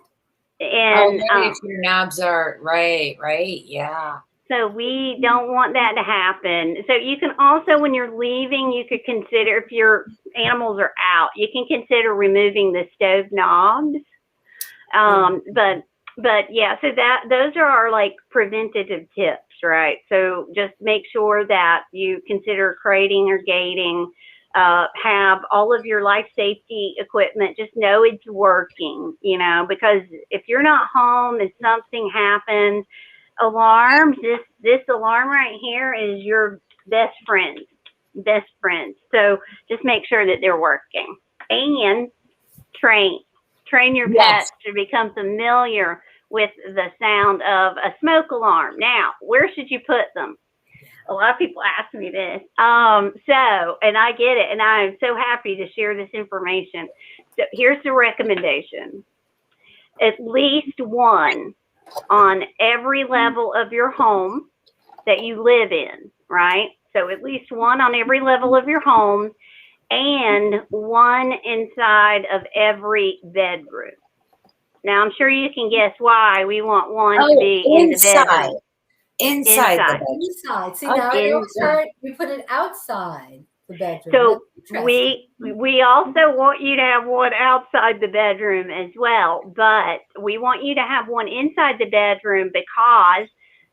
And if your knobs are right. Yeah. So we don't want that to happen. So you can also, when you're leaving, you could consider, if your animals are out, you can consider removing the stove knobs. But yeah, so those are our like preventative tips, right? So just make sure that you consider crating or gating, have all of your life safety equipment, just know it's working, because if you're not home and something happens, alarms, this alarm right here is your best friend. So just make sure that they're working and train your pets to become familiar with the sound of a smoke alarm. Now, where should you put them? A lot of people ask me this. And I get it. And I'm so happy to share this information. So here's the recommendation. At least one on every level of your home that you live in, right? So at least one on every level of your home and one inside of every bedroom. Now, I'm sure you can guess why we want one to be in the bedroom. Inside. Inside. See, now we put it outside the bedroom. So we also want you to have one outside the bedroom as well, but we want you to have one inside the bedroom because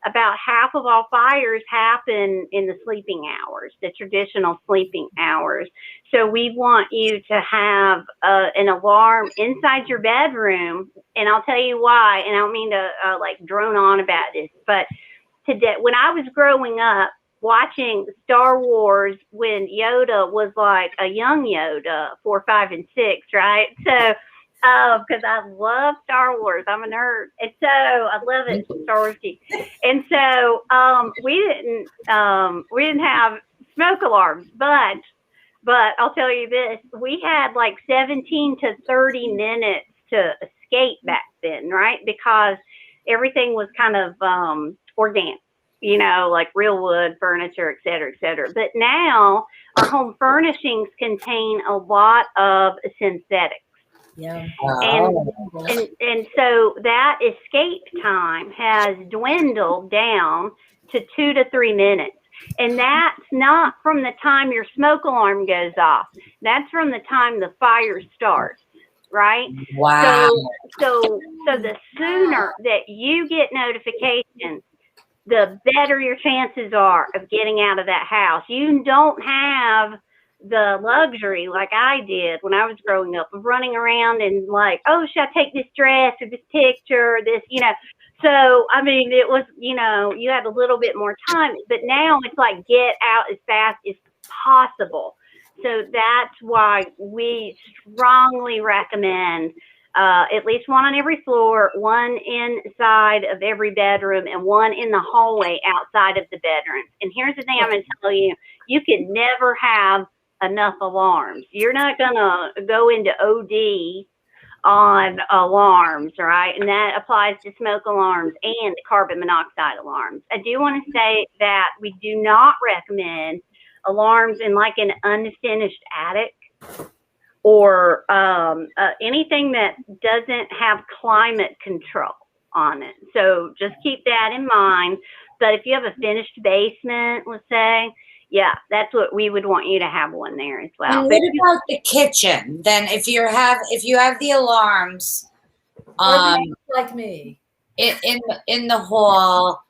about half of all fires happen in the sleeping hours, the traditional sleeping hours. So we want you to have an alarm inside your bedroom, and I'll tell you why, and I don't mean to drone on about this, but today, when I was growing up, watching Star Wars when Yoda was like a young Yoda, 4, 5, and 6, right? So, because I love Star Wars, I'm a nerd, and so I love it, Star Wars geek. And so we didn't have smoke alarms, but I'll tell you this: we had like 17 to 30 minutes to escape back then, right? Because everything was kind of organic. Like real wood, furniture, et cetera, et cetera. But now our home furnishings contain a lot of synthetics. Yeah. And so that escape time has dwindled down to 2 to 3 minutes. And that's not from the time your smoke alarm goes off. That's from the time the fire starts. Right? Wow. So the sooner that you get notifications, the better your chances are of getting out of that house. You don't have the luxury like I did when I was growing up of running around and like, oh, should I take this dress or this picture or this, So, I mean, it was, you had a little bit more time, but now it's like get out as fast as possible. So that's why we strongly recommend at least one on every floor, one inside of every bedroom, and one in the hallway outside of the bedrooms. And here's the thing I'm going to tell you. You can never have enough alarms. You're not going to go into OD on alarms, right? And that applies to smoke alarms and carbon monoxide alarms. I do want to say that we do not recommend alarms in like an unfinished attic or anything that doesn't have climate control on it. So just keep that in mind. But if you have a finished basement, let's say, yeah, that's what we would want you to have one there as well. And what about the kitchen? Then if you have the alarms like me in the hall,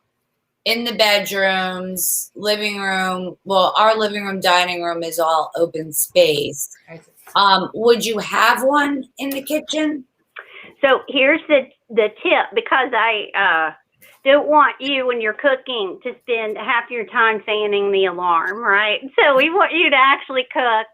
in the bedrooms, living room, well, our living room, dining room is all open space. Would you have one in the kitchen? So here's the tip, because I don't want you when you're cooking to spend half your time fanning the alarm, right? So we want you to actually cook,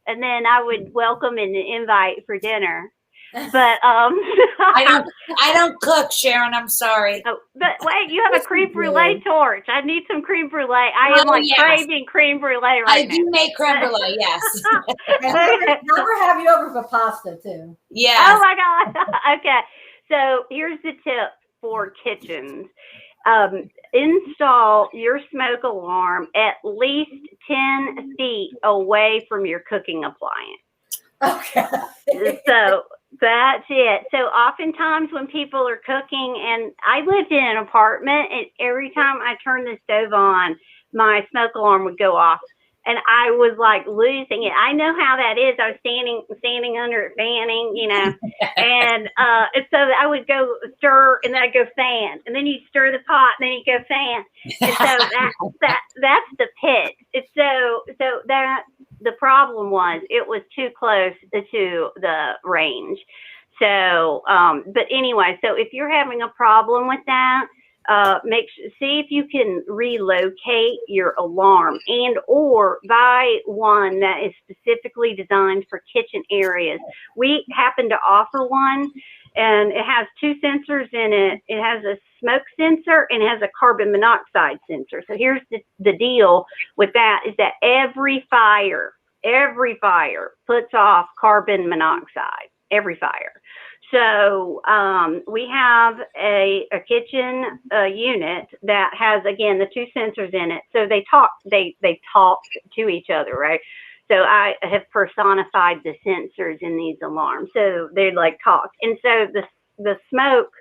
and then I would welcome an invite for dinner. But I don't cook, Sharon. I'm sorry. Oh, but wait, you have a creme brulee torch. I need some creme brulee. I am craving creme brulee right now. I do make creme brulee, yes. And never have you over for pasta too. Yeah. Oh my God. Okay. So here's the tip for kitchens. Install your smoke alarm at least 10 feet away from your cooking appliance. Okay. So that's it. So oftentimes when people are cooking, and I lived in an apartment, and every time I turned the stove on, my smoke alarm would go off. And I was like losing it. I know how that is. I was standing under it, fanning, and so I would go stir, and then I'd go fan, and then you stir the pot, and then you go fan. And so that's the pit. It's so that the problem was it was too close to the range. So, but anyway, so if you're having a problem with that, see if you can relocate your alarm and or buy one that is specifically designed for kitchen areas. We happen to offer one, and it has two sensors in it. It has a smoke sensor and it has a carbon monoxide sensor. So here's the deal with that, is that every fire puts off carbon monoxide, every fire. So we have a kitchen unit that has, again, the two sensors in it. So they talk to each other, right? So I have personified the sensors in these alarms. So they like talk. And so the smoke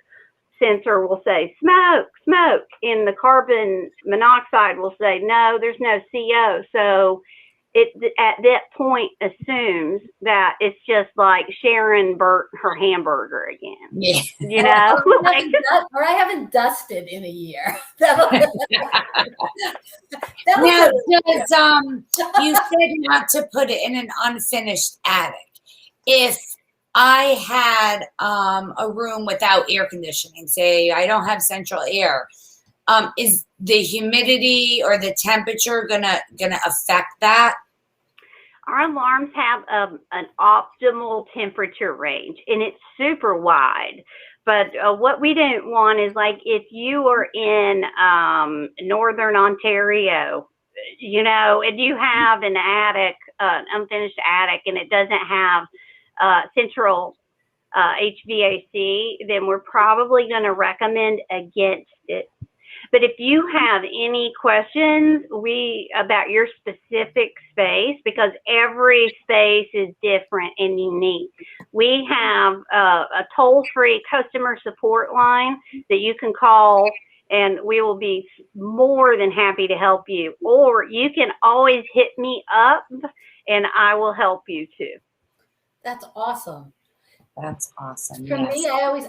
sensor will say, smoke, smoke. And the carbon monoxide will say, no, there's no CO. So it at that point assumes that it's just like Sharon burnt her hamburger again. Yeah. Or I haven't dusted in a year. You said not to put it in an unfinished attic. If I had a room without air conditioning, say I don't have central air, is the humidity or the temperature gonna affect that? Our alarms have an optimal temperature range, and it's super wide. But what we don't want is, like, if you are in northern Ontario, and you have an attic, an unfinished attic, and it doesn't have central HVAC, then we're probably going to recommend against it. But if you have any questions about your specific space, because every space is different and unique, we have a toll-free customer support line that you can call, and we will be more than happy to help you. Or you can always hit me up, and I will help you too. That's awesome. That's awesome. For me,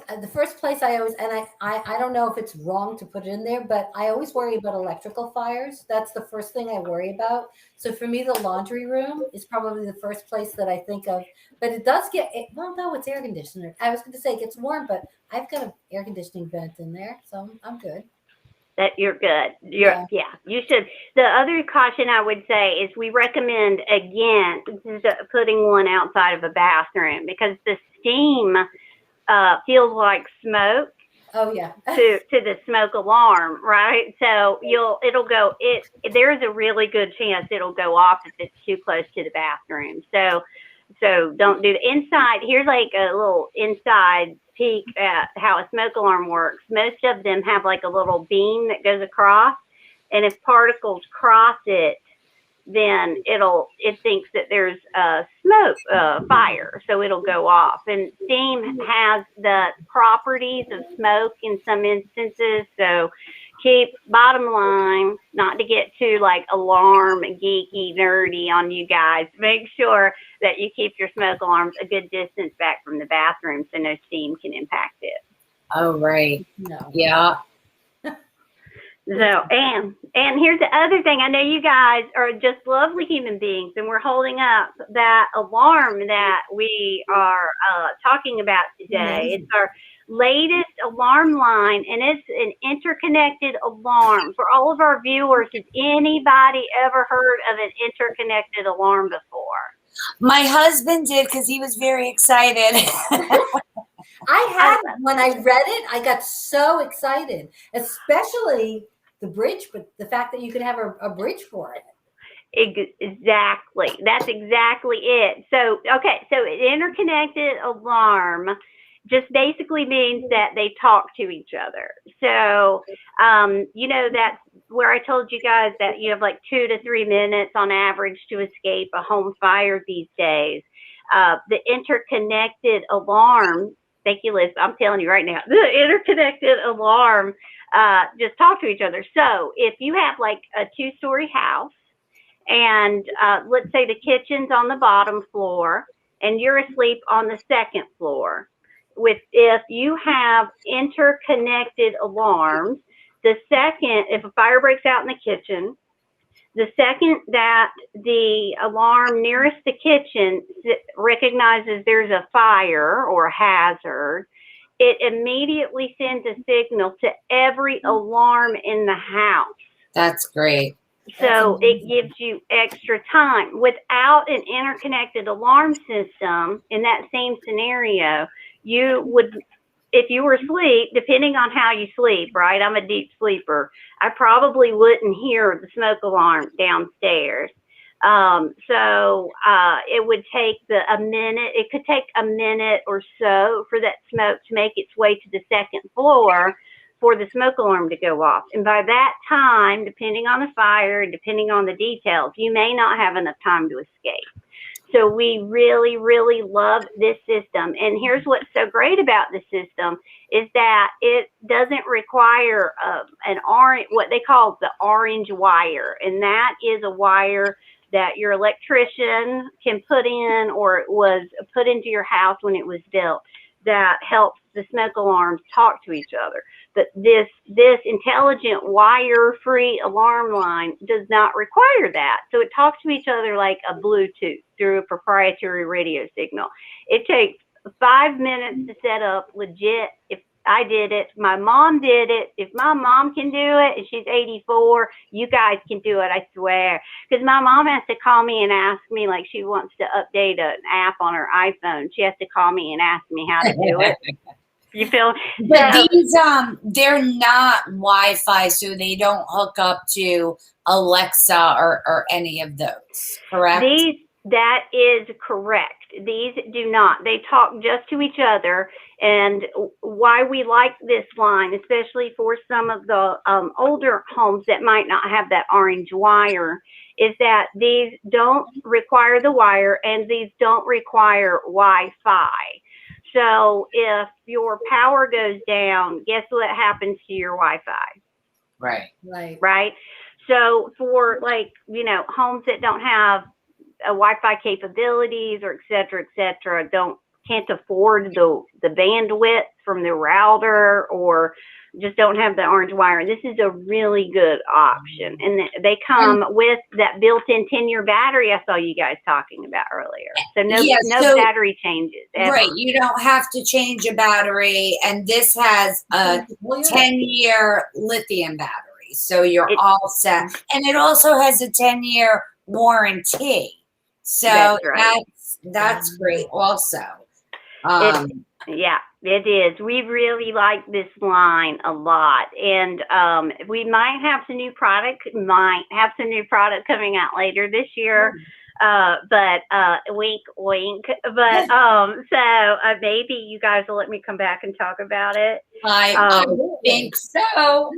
the first place I don't know if it's wrong to put it in there, but I always worry about electrical fires. That's the first thing I worry about. So for me, the laundry room is probably the first place that I think of. But it does no, it's air conditioner. I was going to say it gets warm, but I've got an air conditioning vent in there, so I'm good. That you're good. Yeah, you should. The other caution I would say is we recommend against putting one outside of a bathroom, because the steam feels like smoke Oh yeah. to the smoke alarm, right? So there's a really good chance it'll go off if it's too close to the bathroom. So don't do the inside. Here's like a little inside peek at how a smoke alarm works. Most of them have like a little beam that goes across, and if particles cross it, then it thinks that there's a smoke fire, so it'll go off. And steam has the properties of smoke in some instances. So bottom line, not to get too like alarm geeky nerdy on you guys, make sure that you keep your smoke alarms a good distance back from the bathroom so no steam can impact it. Oh, right. No. Yeah. So, and here's the other thing. I know you guys are just lovely human beings, and we're holding up that alarm that we are talking about today. It's our latest alarm line, and it's an interconnected alarm. For all of our viewers, has anybody ever heard of an interconnected alarm before? My husband did because he was very excited. When I read it, I got so excited, especially the bridge, but the fact that you could have a bridge for it. Exactly. That's exactly it. So, okay. So an interconnected alarm just basically means that they talk to each other. So, that's where I told you guys that you have like 2 to 3 minutes on average to escape a home fire these days. The interconnected alarm, thank you, Liz. I'm telling you right now, the interconnected alarm just talk to each other. So if you have like a 2-story house, and let's say the kitchen's on the bottom floor and you're asleep on the 2nd floor, if you have interconnected alarms, if a fire breaks out in the kitchen, the second that the alarm nearest the kitchen recognizes there's a fire or a hazard, it immediately sends a signal to every alarm in the house. That's great. So it gives you extra time. Without an interconnected alarm system, in that same scenario, you would, if you were asleep, depending on how you sleep, right? I'm a deep sleeper. I probably wouldn't hear the smoke alarm downstairs. It would take a minute. It could take a minute or so for that smoke to make its way to the 2nd floor for the smoke alarm to go off. And by that time, depending on the fire, depending on the details, you may not have enough time to escape. So we really, really love this system. And here's what's so great about the system is that it doesn't require what they call the orange wire. And that is a wire that your electrician can put in, or it was put into your house when it was built, that helps the smoke alarms talk to each other. But this intelligent wire-free alarm line does not require that. So it talks to each other like a Bluetooth through a proprietary radio signal. It takes 5 minutes to set up legit. If I did it, my mom did it. If my mom can do it, and she's 84, you guys can do it, I swear. Because my mom has to call me and ask me, like she wants to update an app on her iPhone. She has to call me and ask me how to do it. You feel? But these, they're not Wi-Fi, so they don't hook up to Alexa or any of those, correct? That is correct. These do not. They talk just to each other. And why we like this line, especially for some of the older homes that might not have that orange wire, is that these don't require the wire and these don't require Wi-Fi. So if your power goes down, guess what happens to your Wi-Fi? Right. So for homes that don't have Wi-Fi capabilities or et cetera, can't afford the bandwidth from the router, or just don't have the orange wire, this is a really good option. And they come with that built-in 10-year battery I saw you guys talking about earlier. So no battery changes ever. Right, you don't have to change a battery, and this has a 10-year lithium battery, so you're all set. And it also has a 10-year warranty. So that's great also. Yeah, it is. We really like this line a lot, and we might have some new product. Coming out later this year. But wink, wink. But so maybe you guys will let me come back and talk about it. I think so.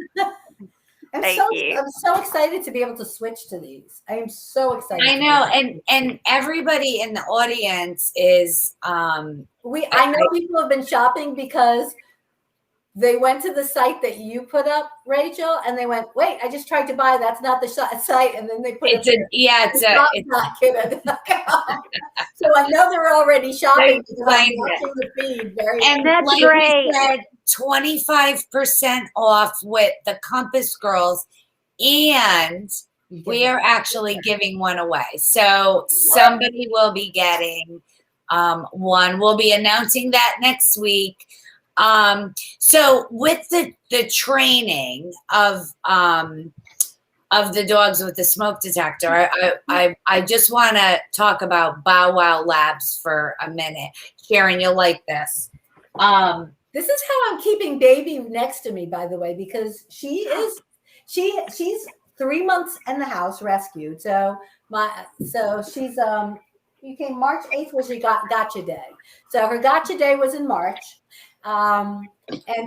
I'm so excited to be able to switch to these. I am so excited. I know, and everybody in the audience is. I know people have been shopping because they went to the site that you put up, Rachel, and they went, "Wait, I just tried to buy. That's not the site." And then they put it's not kidding. So I know they're already shopping because I'm watching the feed. And that's like great. We said, 25% off with the Compass Girls, and we are actually giving one away. So somebody will be getting one. We'll be announcing that next week. So with the training of the dogs with the smoke detector, I just want to talk about Bow Wow Labs for a minute. Sharon, you'll like this. This is how I'm keeping baby next to me, by the way, because she's 3 months in the house rescued. So she's you came March 8th was your gotcha day. So her gotcha day was in March. And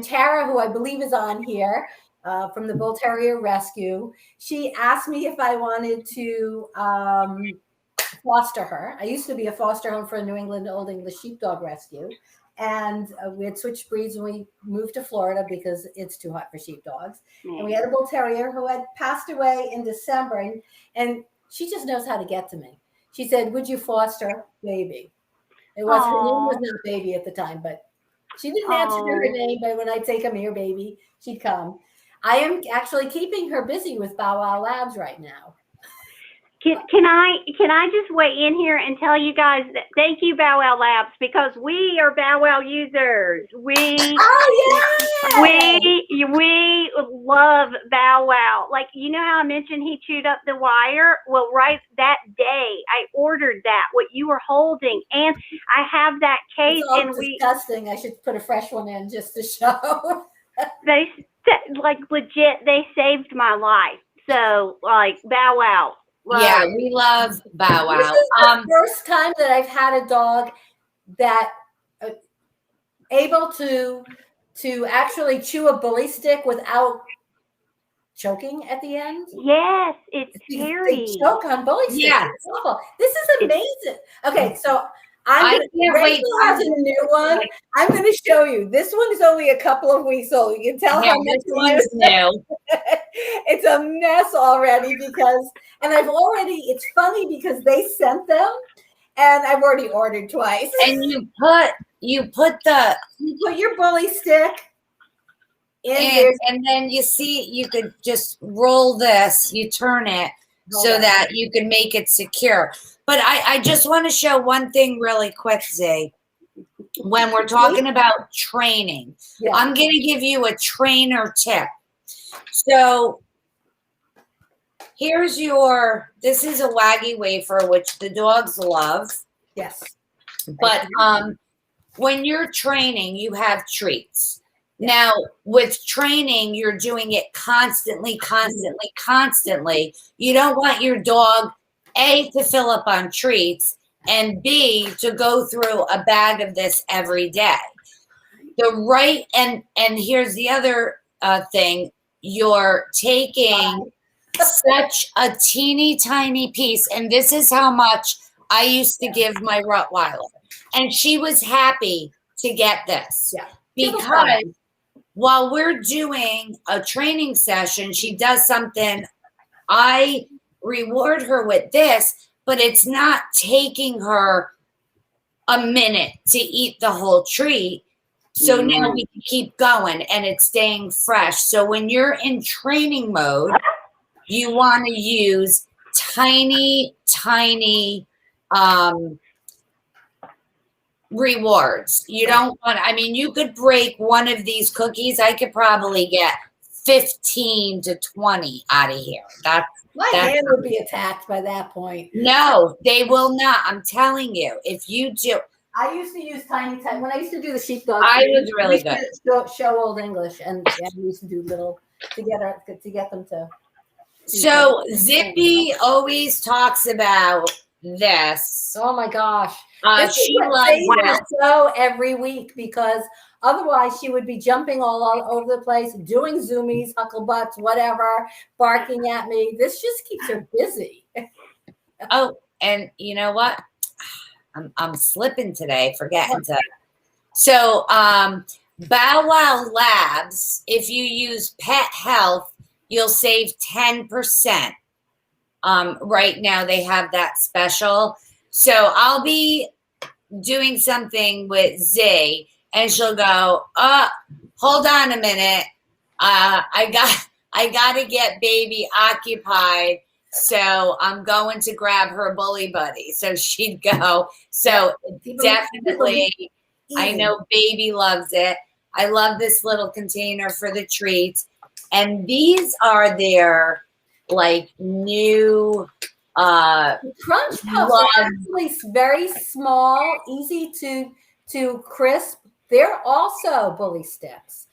Tara, who I believe is on here from the Bull Terrier Rescue, she asked me if I wanted to foster her. I used to be a foster home for a New England Old English Sheepdog Rescue. And we had switched breeds when we moved to Florida because it's too hot for sheepdogs. And we had a Bull Terrier who had passed away in December. And she just knows how to get to me. She said, "Would you foster baby?" Her name was not Baby at the time, but she didn't answer her name. But when I'd say, "Come here, baby," she'd come. I am actually keeping her busy with Bow Wow Labs right now. Can I just weigh in here and tell you guys that thank you, Bow Wow Labs, because we are Bow Wow users. We love Bow Wow. Like, you know how I mentioned he chewed up the wire? Well, right that day I ordered that, what you were holding, and I have that case. It's all disgusting. I should put a fresh one in just to show. They legit, they saved my life. So Bow Wow. Wow. Yeah, we love Bow Wow. This is the first time that I've had a dog that able to actually chew a bully stick without choking at the end. Yes, it's scary. They choke on bully sticks. Yeah. It's awful. This is amazing. Okay, so Rachel has a new one. I'm going to show you. This one is only a couple of weeks old. You can tell how much one's new. It's a mess already and it's funny because they sent them and I've already ordered twice. And you put your bully stick in and then you could just roll this, you turn it so that you can make it secure. But I just want to show one thing really quick, Z. When we're talking about training, I'm going to give you a trainer tip. So this is a Waggy wafer, which the dogs love. Yes. But when you're training, you have treats. Now, with training, you're doing it constantly. You don't want your dog, A, to fill up on treats, and B, to go through a bag of this every day. And here's the other thing. You're taking such a teeny tiny piece, and this is how much I used to give my Rottweiler. And she was happy to get this. Yeah. Because while we're doing a training session, she does something, I reward her with this, but it's not taking her a minute to eat the whole treat. So now we can keep going and it's staying fresh. So when you're in training mode, you want to use tiny rewards. You don't want, you could break one of these cookies. I could probably get 15 to 20 out of here. My hand would be attacked by that point. No, they will not. I'm telling you, if you do, I used to use Tiny when I used to do the sheepdog. I was really good. Show Old English, and we used to do little to get them to. So Zippy always talks about this. Oh my gosh. She loves it so every week, because otherwise she would be jumping all over the place, doing zoomies, hucklebutts, whatever, barking at me. This just keeps her busy. Oh, and you know what? I'm slipping today, forgetting to. So Bow Wow Labs, if you use Pet Health, you'll save 10%. Right now they have that special. So I'll be doing something with Z, and she'll go, hold on a minute. I got to get baby occupied. So I'm going to grab her bully buddy. So she'd go. So definitely, I know baby loves it. I love this little container for the treats. And these are their like new Crunch Puffs are actually very small, easy to crisp. They're also bully sticks.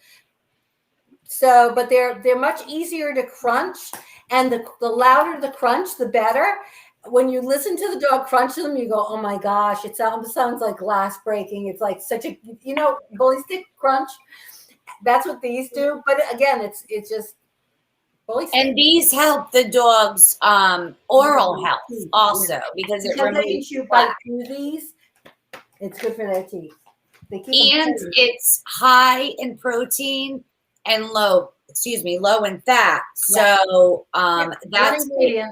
So, but they're much easier to crunch, and the louder the crunch, the better. When you listen to the dog crunch them, you go, "Oh my gosh!" It sounds like glass breaking. It's like such a bully stick crunch. That's what these do. But again, it's just bully stick. And these help the dog's oral health also, because it removes plaque. These, it's good for their teeth. And it's high in protein and low in fat. So that's it.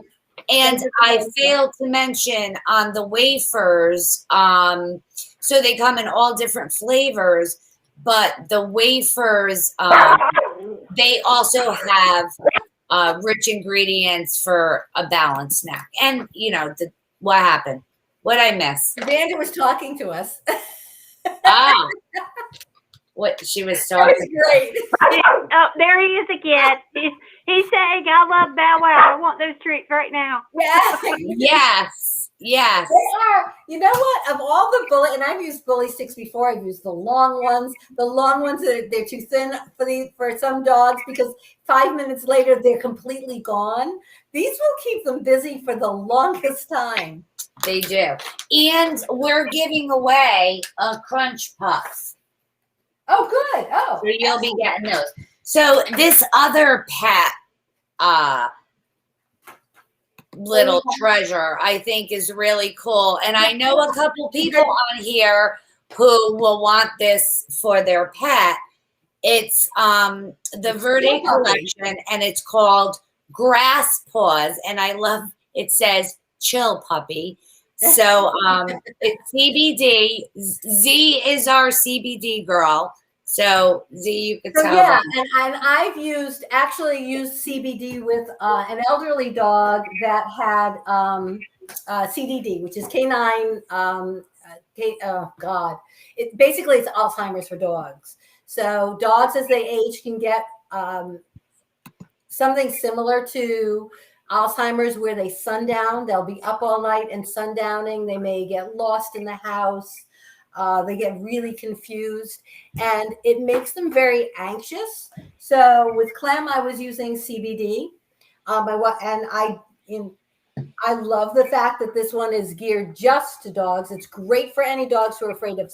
And I failed to mention on the wafers, so they come in all different flavors, but the wafers, they also have rich ingredients for a balanced snack. And, what happened? What'd I miss? Xander was talking to us. What she was talking. That was great. Oh, there he is again. He's saying, "I love Bow Wow. I want those treats right now." Yeah. Yes. They are. You know what? Of all the bully, and I've used bully sticks before. I've used the long ones. The long ones, they're too thin for some dogs, because 5 minutes later they're completely gone. These will keep them busy for the longest time. They do. And we're giving away a Crunch Puff. Oh, good. Oh. So you'll be getting those. So this other pet little treasure, I think, is really cool. And I know a couple people on here who will want this for their pet. It's the Verde collection, and it's called Grass Paws. And I love, it says chill puppy. So it's CBD. Z is our CBD girl. So Z, you could tell. Yeah, and I've used CBD with an elderly dog that had CDD, which is canine. It's Alzheimer's for dogs. So dogs, as they age, can get something similar to Alzheimer's, where they sundown. They'll be up all night and sundowning. They may get lost in the house. They get really confused, and it makes them very anxious. So with Clem, I was using CBD. I love the fact that this one is geared just to dogs. It's great for any dogs who are afraid of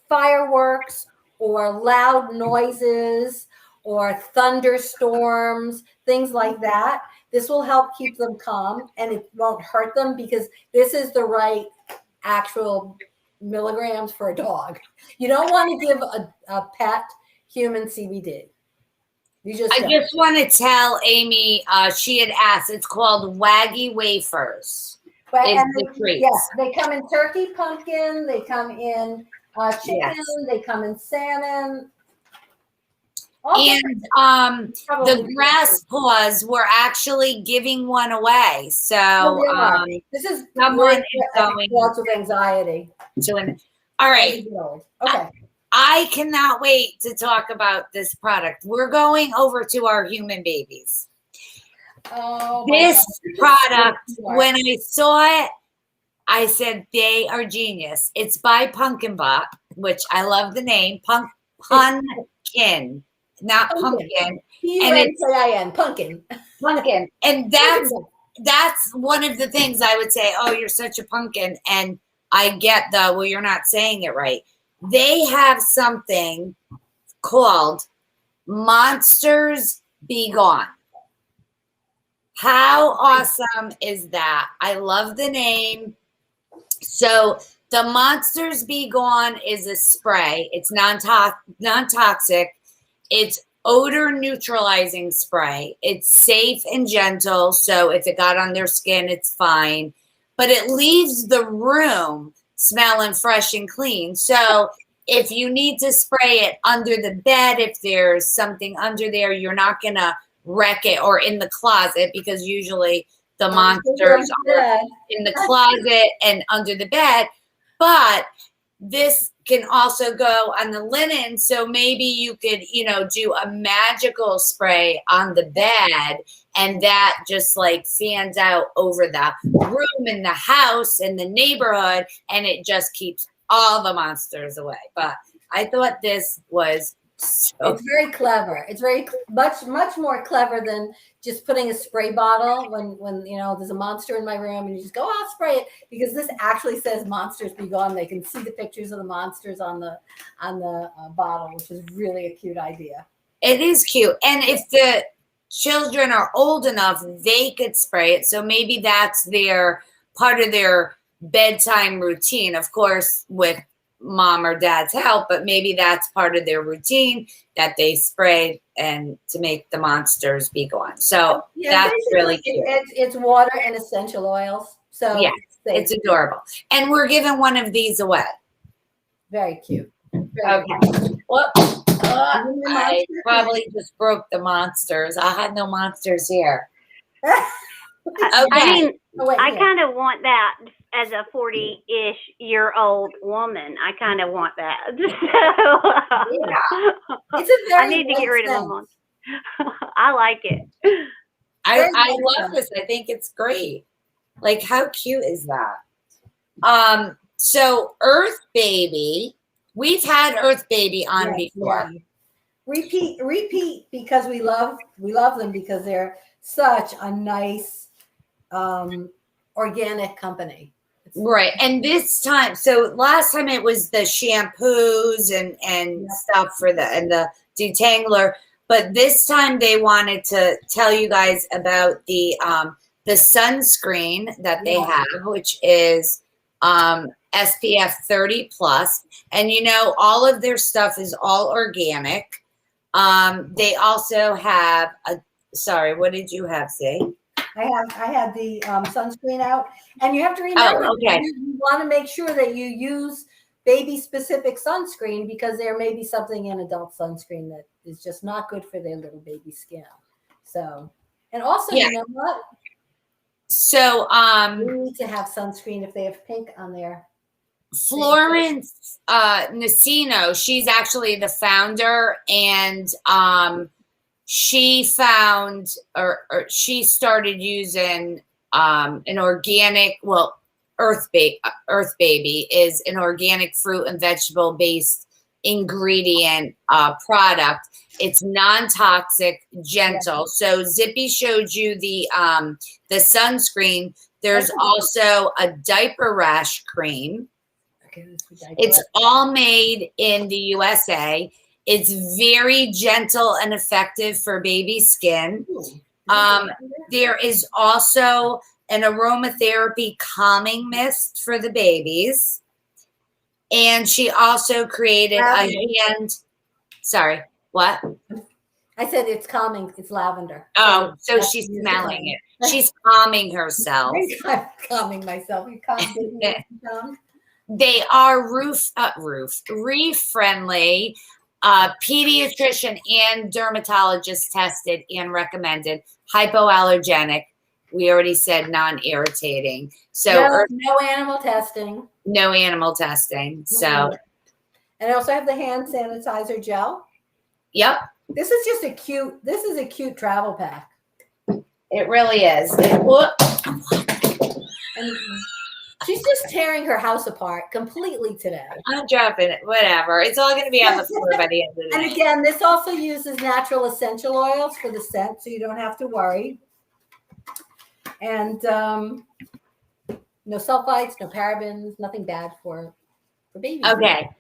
fireworks or loud noises or thunderstorms, things like that. This will help keep them calm, and it won't hurt them, because this is the right actual milligrams for a dog. You don't want to give a pet human CBD. I just want to tell Amy, she had asked, it's called Waggy Wafers. Yes, they come in turkey pumpkin, they come in chicken, they come in salmon. And the Grass Paws, we're actually giving one away. So this is someone is going lots of anxiety. All right. Okay. I cannot wait to talk about this product. We're going over to our human babies. Oh, this product, when I saw it, I said they are genius. It's by Pumpkinbot, which I love the name. Pumpkin, not pumpkin. P-U-N-K-I-N, pumpkin. Pumpkin. And that's one of the things I would say, oh, you're such a pumpkin. And I get well, you're not saying it right. They have something called Monsters Be Gone. How awesome is that? I love the name. So the Monsters Be Gone is a spray. It's non-toxic. It's odor neutralizing spray. It's safe and gentle. So if it got on their skin, it's fine. But it leaves the room smelling fresh and clean. So if you need to spray it under the bed, if there's something under there, you're not going to wreck it, or in the closet, because usually the monsters are in the closet and under the bed. But this can also go on the linen. So maybe you could, do a magical spray on the bed, and that just like fans out over the room in the house and the neighborhood, and it just keeps all the monsters away. But I thought this was it's very clever. It's very much more clever than just putting a spray bottle when there's a monster in my room and you just go, I'll spray it, because this actually says Monsters Be Gone. They can see the pictures of the monsters on the bottle, which is really a cute idea. It is cute. And if the children are old enough, they could spray it. So maybe that's their part of their bedtime routine, of course, with mom or dad's help, but maybe that's part of their routine that they spray and to make the monsters be gone. So that's really cute. It's water and essential oils. So yeah, it's adorable. And we're giving one of these away. Very cute. Okay. Well, I probably just broke the monsters. I had no monsters here. Okay. I mean, I kind of want that as a 40-ish-year-old woman. I kind of want that. So it's I need to get rid of them. I like it. I love this. I think it's great. Like, how cute is that? So Earth Baby, we've had Earth Baby on before. Yeah. Repeat, because we love them, because they're such a nice organic company. Right. And this time, so last time it was the shampoos and stuff for the detangler, but this time they wanted to tell you guys about the sunscreen that they have, which is SPF 30 plus. And all of their stuff is all organic. They also have sorry, what did you have, Zay? I had the sunscreen out, and you have to remember, you want to make sure that you use baby-specific sunscreen, because there may be something in adult sunscreen that is just not good for their little baby skin. So, and also, you know what? So, we need to have sunscreen if they have pink on there. Florence Nacino, she's actually the founder, and she found or she started using an organic, Earth Baby is an organic fruit and vegetable based ingredient product. It's non-toxic, gentle. So Zippy showed you the sunscreen. There's also a diaper rash cream. It's all made in the USA. It's very gentle and effective for baby skin. There is also an aromatherapy calming mist for the babies. And she also created sorry, what? I said it's calming. It's lavender. Oh, so she's smelling it. She's calming herself. I'm calming myself. You calm. They are reef friendly, pediatrician and dermatologist tested and recommended, hypoallergenic. We already said non-irritating. So no animal testing. No animal testing. So, and I also have the hand sanitizer gel. Yep. This is a cute travel pack. It really is. She's just tearing her house apart completely today. I'm dropping it. Whatever. It's all going to be on the floor by the end of the day. And again, this also uses natural essential oils for the scent, so you don't have to worry. And no sulfites, no parabens, nothing bad for babies. Okay.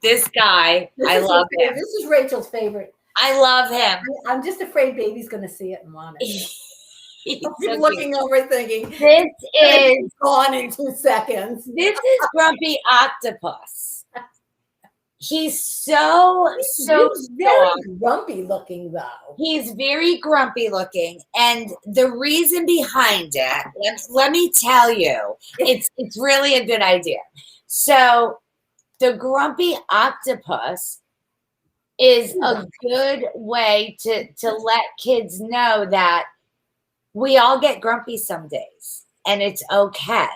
This guy, I love him. This is Rachel's favorite. I love him. I'm just afraid baby's going to see it and want it. He's I'm so looking cute. over thinking, This is gone in 2 seconds. This is Grumpy Octopus. He's so He's soft. very grumpy looking, though. He's very grumpy looking, and the reason behind it, let me tell you, it's really a good idea. So, the Grumpy Octopus is a good way to let kids know that we all get grumpy some days, and it's okay.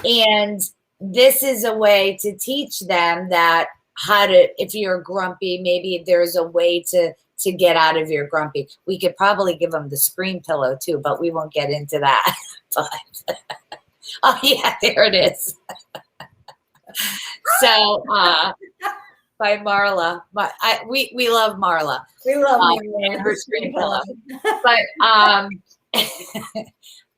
And this is a way to teach them that if you're grumpy, maybe there's a way to get out of your grumpy. We could probably give them the screen pillow too, but we won't get into that. But oh yeah, there it is. So by Marla, but we love Marla. We love and her screen pillow. But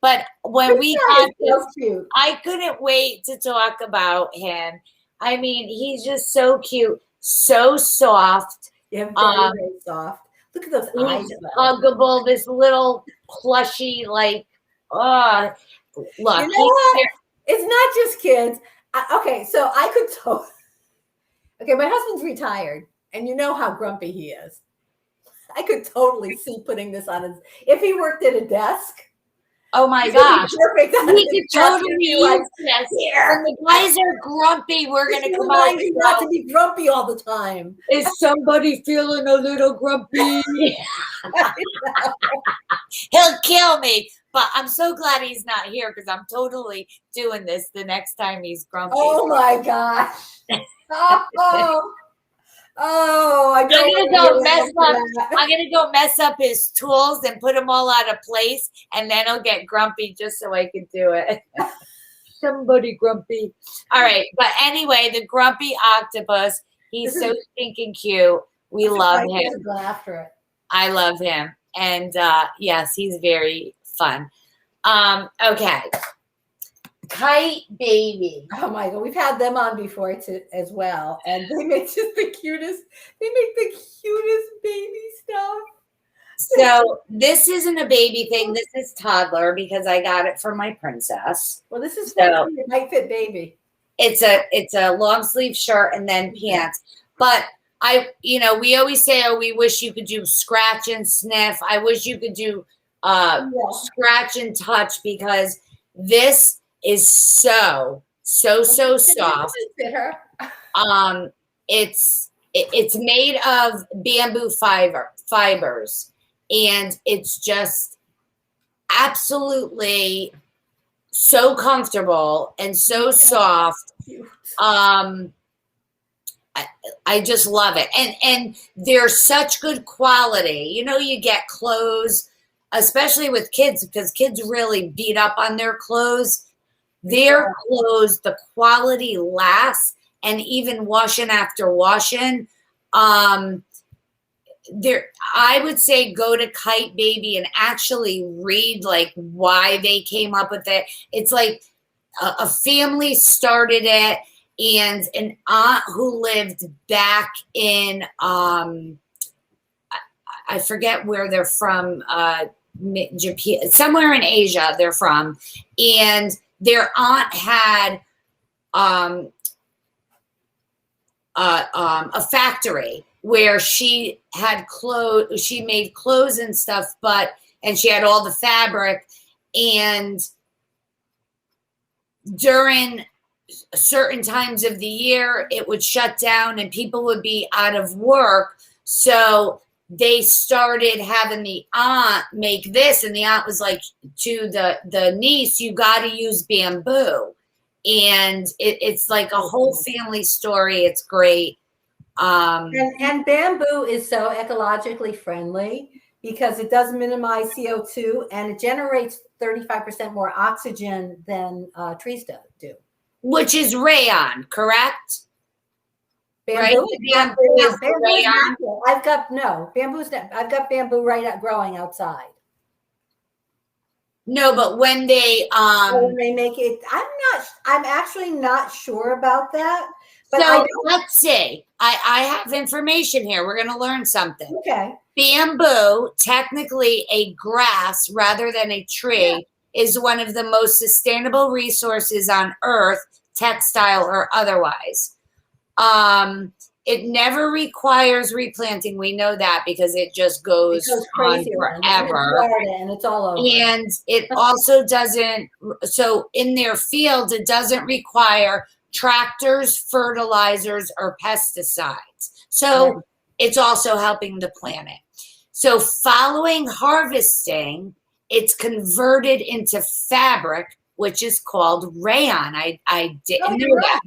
but when we had this, cute. I couldn't wait to talk about him. I mean, he's just so cute, so soft. Yeah, very soft. Look at those eyes. He's huggable, this little plushy, like, look. You know what? It's not just kids. Okay, so I could totally. Okay, my husband's retired, and you know how grumpy he is. I could totally see putting this on his. If he worked at a desk. Oh my gosh. Perfect. We could totally use this. When the guys are grumpy, we're going to come out. Not to be grumpy all the time. Is somebody feeling a little grumpy? He'll kill me. But I'm so glad he's not here because I'm totally doing this the next time he's grumpy. Oh my gosh. I'm gonna go mess up his tools and put them all out of place, and then he'll get grumpy just so I can do it. Somebody grumpy. All right, but anyway, the Grumpy Octopus. He's so stinking cute. We love him. Go after it. I love him, and yes, he's very fun. Okay. Kite Baby. Oh my God, we've had them on before as well, and they make just the cutest. They make the cutest baby stuff. So this isn't a baby thing. This is toddler because I got it for my princess. Well, this is so it might fit baby. It's a long sleeve shirt and then pants. But we always say, oh, we wish you could do scratch and sniff. I wish you could do scratch and touch because this is so soft. It's made of bamboo fibers, and it's just absolutely so comfortable and so soft. I just love it, and they're such good quality. You get clothes, especially with kids, because kids really beat up on their clothes. Their clothes, the quality lasts, and even washing after washing. I would say go to Kite Baby and actually read like why they came up with it. It's like a family started it, and an aunt who lived back in I forget where they're from, Japan, somewhere in Asia they're from, and their aunt had a factory where she had clothes, she made clothes and stuff, and she had all the fabric, and during certain times of the year, it would shut down and people would be out of work. So they started having the aunt make this, and the aunt was like to the niece, you got to use bamboo. And it's like a whole family story. It's great. And bamboo is so ecologically friendly because it does minimize CO2 and it generates 35% more oxygen than trees do. Which is rayon, correct? Right? Bamboo, Bamboo is bamboo is rayon. natural. I've got bamboo growing outside. No, but when they When they make it, I'm actually not sure about that. But so let's see. I have information here. We're gonna learn something. Okay. Bamboo, technically a grass rather than a tree, is one of the most sustainable resources on earth, textile or otherwise. It never requires replanting. We know that because it just goes on forever. And it's all over. And it also doesn't, so in their fields, it doesn't require tractors, fertilizers, or pesticides. So it's also helping the planet. So following harvesting, it's converted into fabric, which is called rayon. I didn't know that.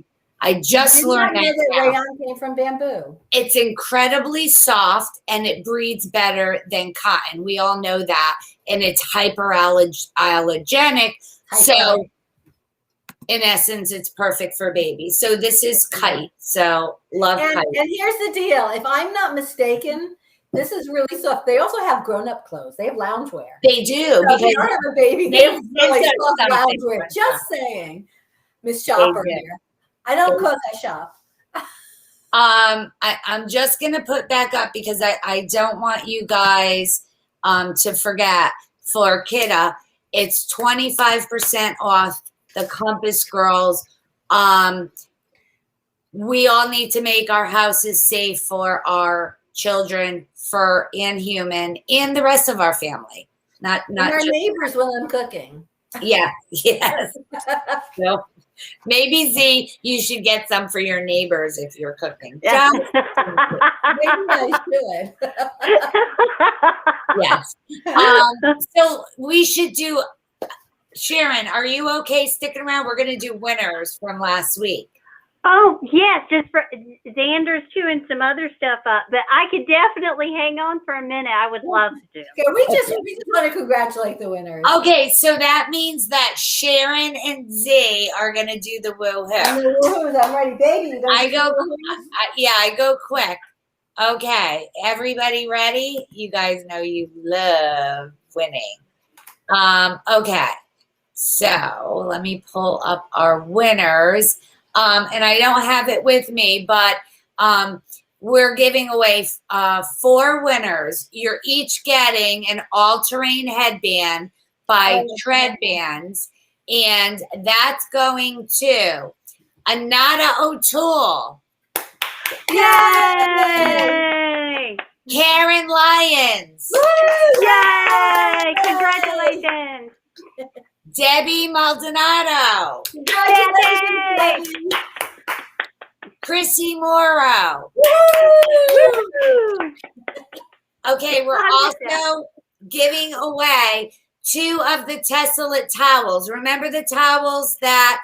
I just learned that. Rayon came from bamboo. It's incredibly soft and it breathes better than cotton. We all know that. And it's hyperallergenic. So in essence, it's perfect for babies. So this is kite. So love kite. And here's the deal. If I'm not mistaken, this is really soft. They also have grown-up clothes. They have loungewear. They do. So because if you don't have a baby, they have really soft loungewear. Just saying. Miss Shopper here. I don't cook, I shop. I'm just going to put back up because I don't want you guys to forget for Kidda. It's 25% off the Compass Girls. We all need to make our houses safe for our children, fur and human, and the rest of our family. Not our just neighbors when I'm cooking. Yeah, yes. No. Maybe Z, you should get some for your neighbors if you're cooking. Maybe I should. Yes. So we should do. Sharon, are you okay sticking around? We're going to do winners from last week. Oh, yes, just for Xander's chewing some other stuff up, but I could definitely hang on for a minute. I would love to. Okay, we just want to congratulate the winners. Okay, so that means that Sharon and Z are going to do the woohoo. I'm ready, baby. I go quick. Okay, everybody ready? You guys know you love winning. Okay, so let me pull up our winners. And I don't have it with me, but we're giving away 4 winners. You're each getting an all-terrain headband by Tread Bands, and that's going to Anada O'Toole. Yay! Karen Lyons. Woo! Yay! Congratulations! Debbie Maldonado. Congratulations, Debbie. Chrissy Morrow. Okay, we're also giving away 2 of the Tessellate towels. Remember the towels that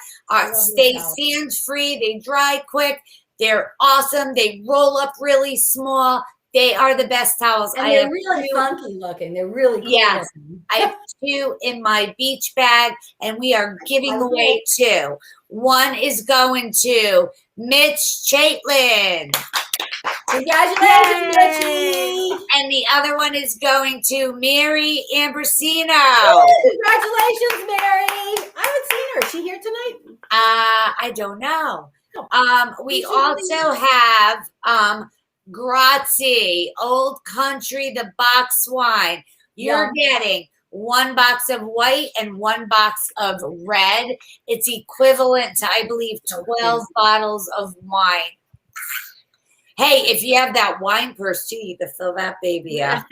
stay sand-free, they dry quick, they're awesome, they roll up really small. They are the best towels. And they're really funky looking. They're really cool. Yes. I have 2 in my beach bag, and we are giving away 2. One is going to Mitch Chaitlin. Congratulations, Mitchie. And the other one is going to Mary Ambrosino. Congratulations, Mary. I haven't seen her. Is she here tonight? I don't know. We also have Grazie, Old Country, the box wine. You're getting 1 box of white and 1 box of red. It's equivalent to, I believe, 12 bottles of wine. Hey, if you have that wine purse too, you can fill that baby up.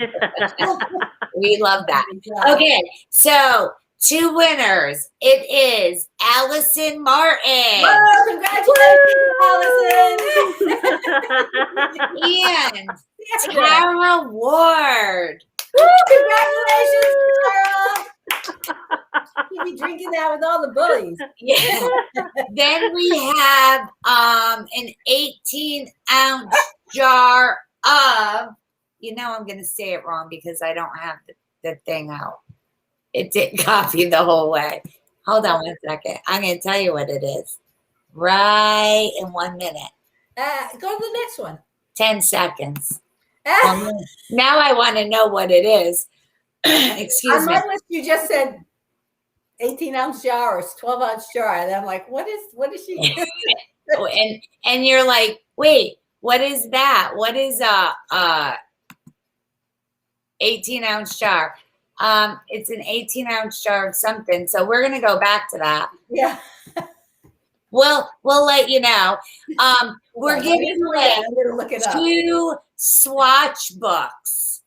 We love that. Okay, so 2 winners. It is Allison Martin. Whoa, congratulations, And Tara Ward. Woo, congratulations, Tara. You'll be drinking that with all the bullies. Yeah. Then we have an 18-ounce jar of, you know I'm going to say it wrong because I don't have the thing out. It didn't copy the whole way. Hold on 1 second. I'm going to tell you what it is. Right in 1 minute. Go to the next one. 10 seconds. Now I want to know what it is. Excuse On me. my list, you just said 18-ounce jar or 12-ounce jar, and I'm like, what is she? and you're like, wait, what is that? What is a 18-ounce jar? It's an 18-ounce jar of something. So we're gonna go back to that. Yeah. We'll let you know. We're giving away I'm gonna look it up. 2 swatch books.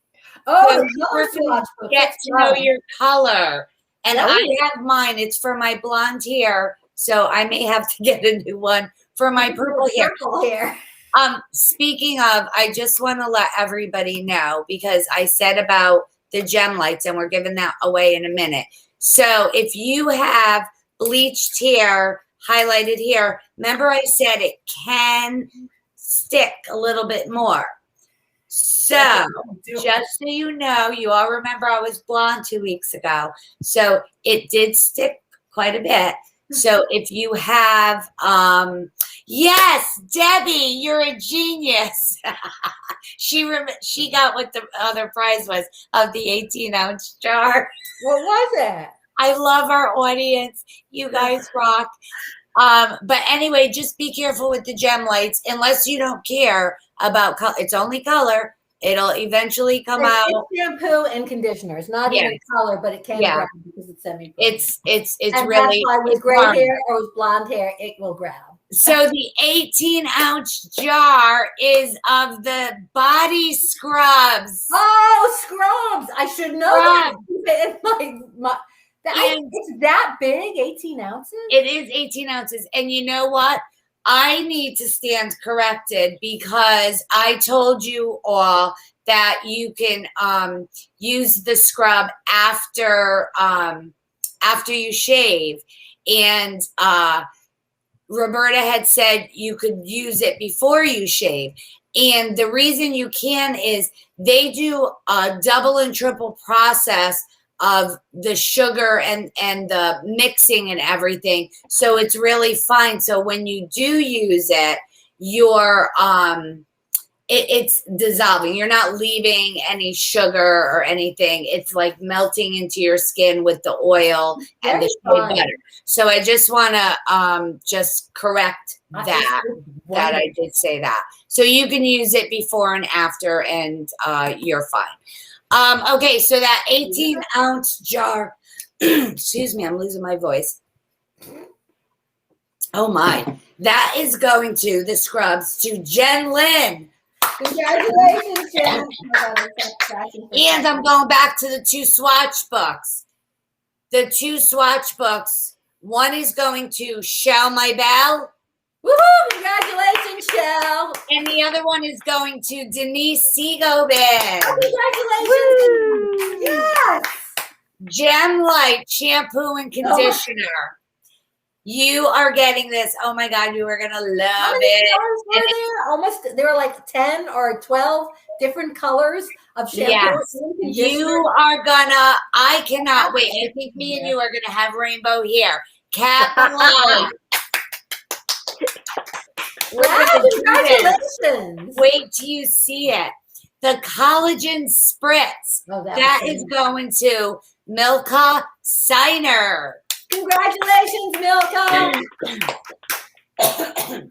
Oh, So the color swatch book. Get to know your color. And Oh. I have mine. It's for my blonde hair. So I may have to get a new one for my purple hair. Purple hair. Speaking of, I just want to let everybody know because I said about the gem lights and we're giving that away in a minute. So if you have bleached hair, highlighted hair, remember I said it can stick a little bit more. So just so you know, you all remember I was blonde 2 weeks ago. So it did stick quite a bit. So if you have, yes, Debbie, you're a genius. She got what the other prize was of the 18-ounce jar. What was it? I love our audience. You guys rock. But anyway, just be careful with the gem lights unless you don't care about color. It's only color. It'll eventually come out. It's shampoo and conditioner. It's not even color, but it can grab because it's semi. It's and really. That's why with gray hair or with blonde hair, it will grab. So the 18-ounce jar is of the body scrubs. Oh, scrubs! I should know that. It's that big, 18 ounces? It is 18 ounces. And you know what? I need to stand corrected because I told you all that you can use the scrub after you shave. And Roberta had said you could use it before you shave. And the reason you can is they do a double and triple process of the sugar and the mixing and everything. So it's really fine. So when you do use it, it's dissolving. You're not leaving any sugar or anything. It's like melting into your skin with the oil and the shea butter. So I just want to just correct that I did say that. So you can use it before and after and you're fine. Okay, so that 18-ounce jar, excuse me, I'm losing my voice. Oh my, that is going to the scrubs to Jen Lynn. Congratulations, Jen. And I'm going back to the 2 swatch books. The 2 swatch books, one is going to Shell My Belle. Woohoo! Congratulations, Shell. And the other one is going to Denise Seagobin. Congratulations. Yes. Gem Light shampoo and conditioner. You are getting this. Oh my God, you are going to love it. There were like 10 or 12 different colors of shampoo. Yes. You are gonna, I cannot wait. I think me and you are going to have rainbow hair. Cap Wow, congratulations. Wait till you see it. The collagen spritz. That is going to Milka Seiner. Congratulations, Milka.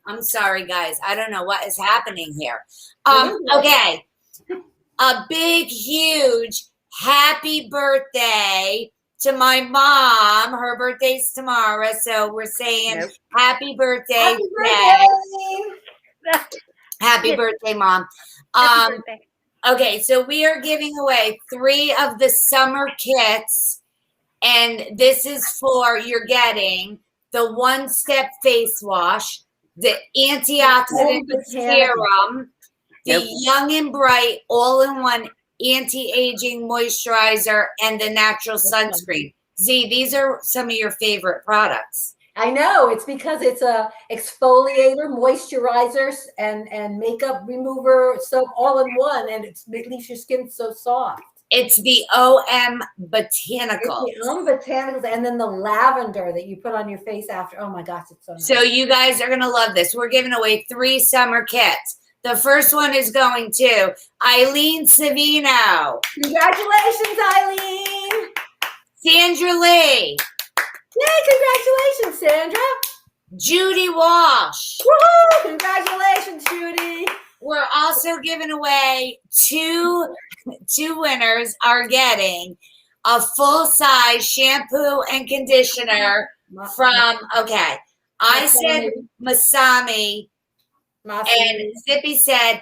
I'm sorry, guys. I don't know what is happening here. Okay. A big, huge happy birthday to my mom. Her birthday's tomorrow, so we're saying happy birthday. Happy birthday. Happy birthday, Mom. Happy birthday. Okay, so we are giving away 3 of the summer kits, and this is for, you're getting the one-step face wash, the antioxidant serum, the Young and Bright all-in-one anti-aging moisturizer, and the natural sunscreen. Z, these are some of your favorite products. I know it's because it's a exfoliator, moisturizer, and makeup remover soap all in one, and it leaves your skin so soft. It's the OM It's Botanicals. the botanicals, and then the lavender that you put on your face after. Oh my gosh, it's so nice. So you guys are going to love this. We're giving away 3 summer kits. The first one is going to Eileen Savino. Congratulations, Eileen. Sandra Lee. Yay, congratulations, Sandra. Judy Walsh. Woohoo! Congratulations, Judy. We're also giving away two winners are getting a full-size shampoo and conditioner from, okay, I said Masami, and Zippy said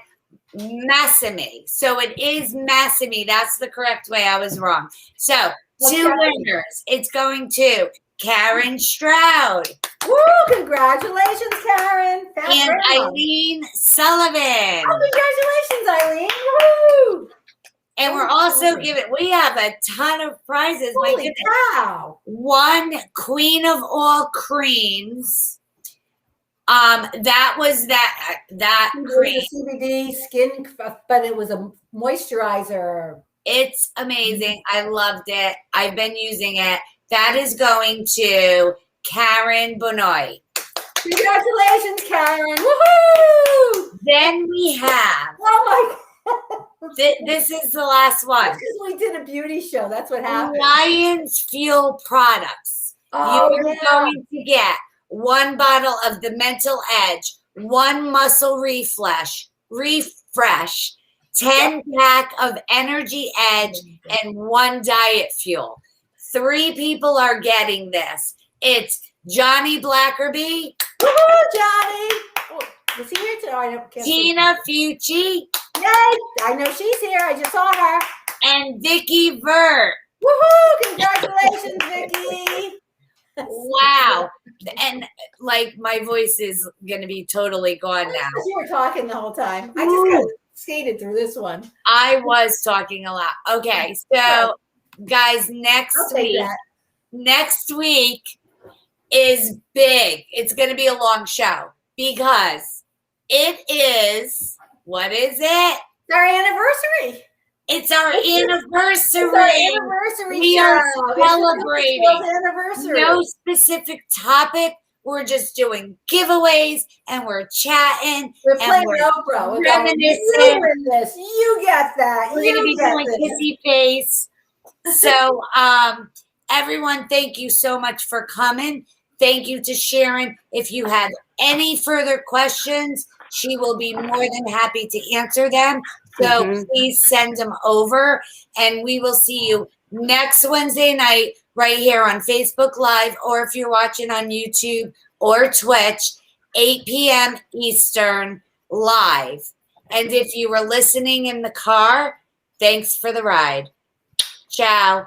Massami. So it is Massami. That's the correct way. I was wrong. So 2 winners. It's going to Karen Stroud. Woo! Congratulations, Karen. And Eileen Sullivan. Oh, congratulations, Eileen. Woo! And we're also giving, we have a ton of prizes. Holy cow. 1 Queen of All Creams. That was that cream. CBD skin, but it was a moisturizer. It's amazing. I loved it. I've been using it. That is going to Karen Benoit. Congratulations, Karen. Woohoo! Then we have, Oh my God. this is the last one. Because we did a beauty show. That's what happened. Lions Fuel Products. Oh, You're going to get 1 bottle of the Mental Edge, 1 Muscle Refresh, 10 pack of Energy Edge, and 1 Diet Fuel. 3 people are getting this. It's Johnny Blackerby. Woohoo, Johnny. Oh, was he here today? Oh, I can't Tina Fucci. Yay! I know she's here. I just saw her. And Vicky Vert. Woohoo! Congratulations, Vicky. Wow. And like my voice is going to be totally gone now. You were talking the whole time. I just kind of skated through this one. I was talking a lot. Okay. So guys, next week is big. It's going to be a long show because it is, what is it? It's our anniversary. It's our anniversary. It's our anniversary We show. are celebrating. It's anniversary. No specific topic. We're just doing giveaways and we're chatting. We're playing we're Oprah. We're reminiscing. You win this. You get that. We're going to be doing kissy face. So, everyone, thank you so much for coming. Thank you to Sharon. If you have any further questions, she will be more than happy to answer them. So please send them over, and we will see you next Wednesday night right here on Facebook Live, or if you're watching on YouTube or Twitch, 8 p.m. Eastern live. And if you were listening in the car, thanks for the ride. Ciao.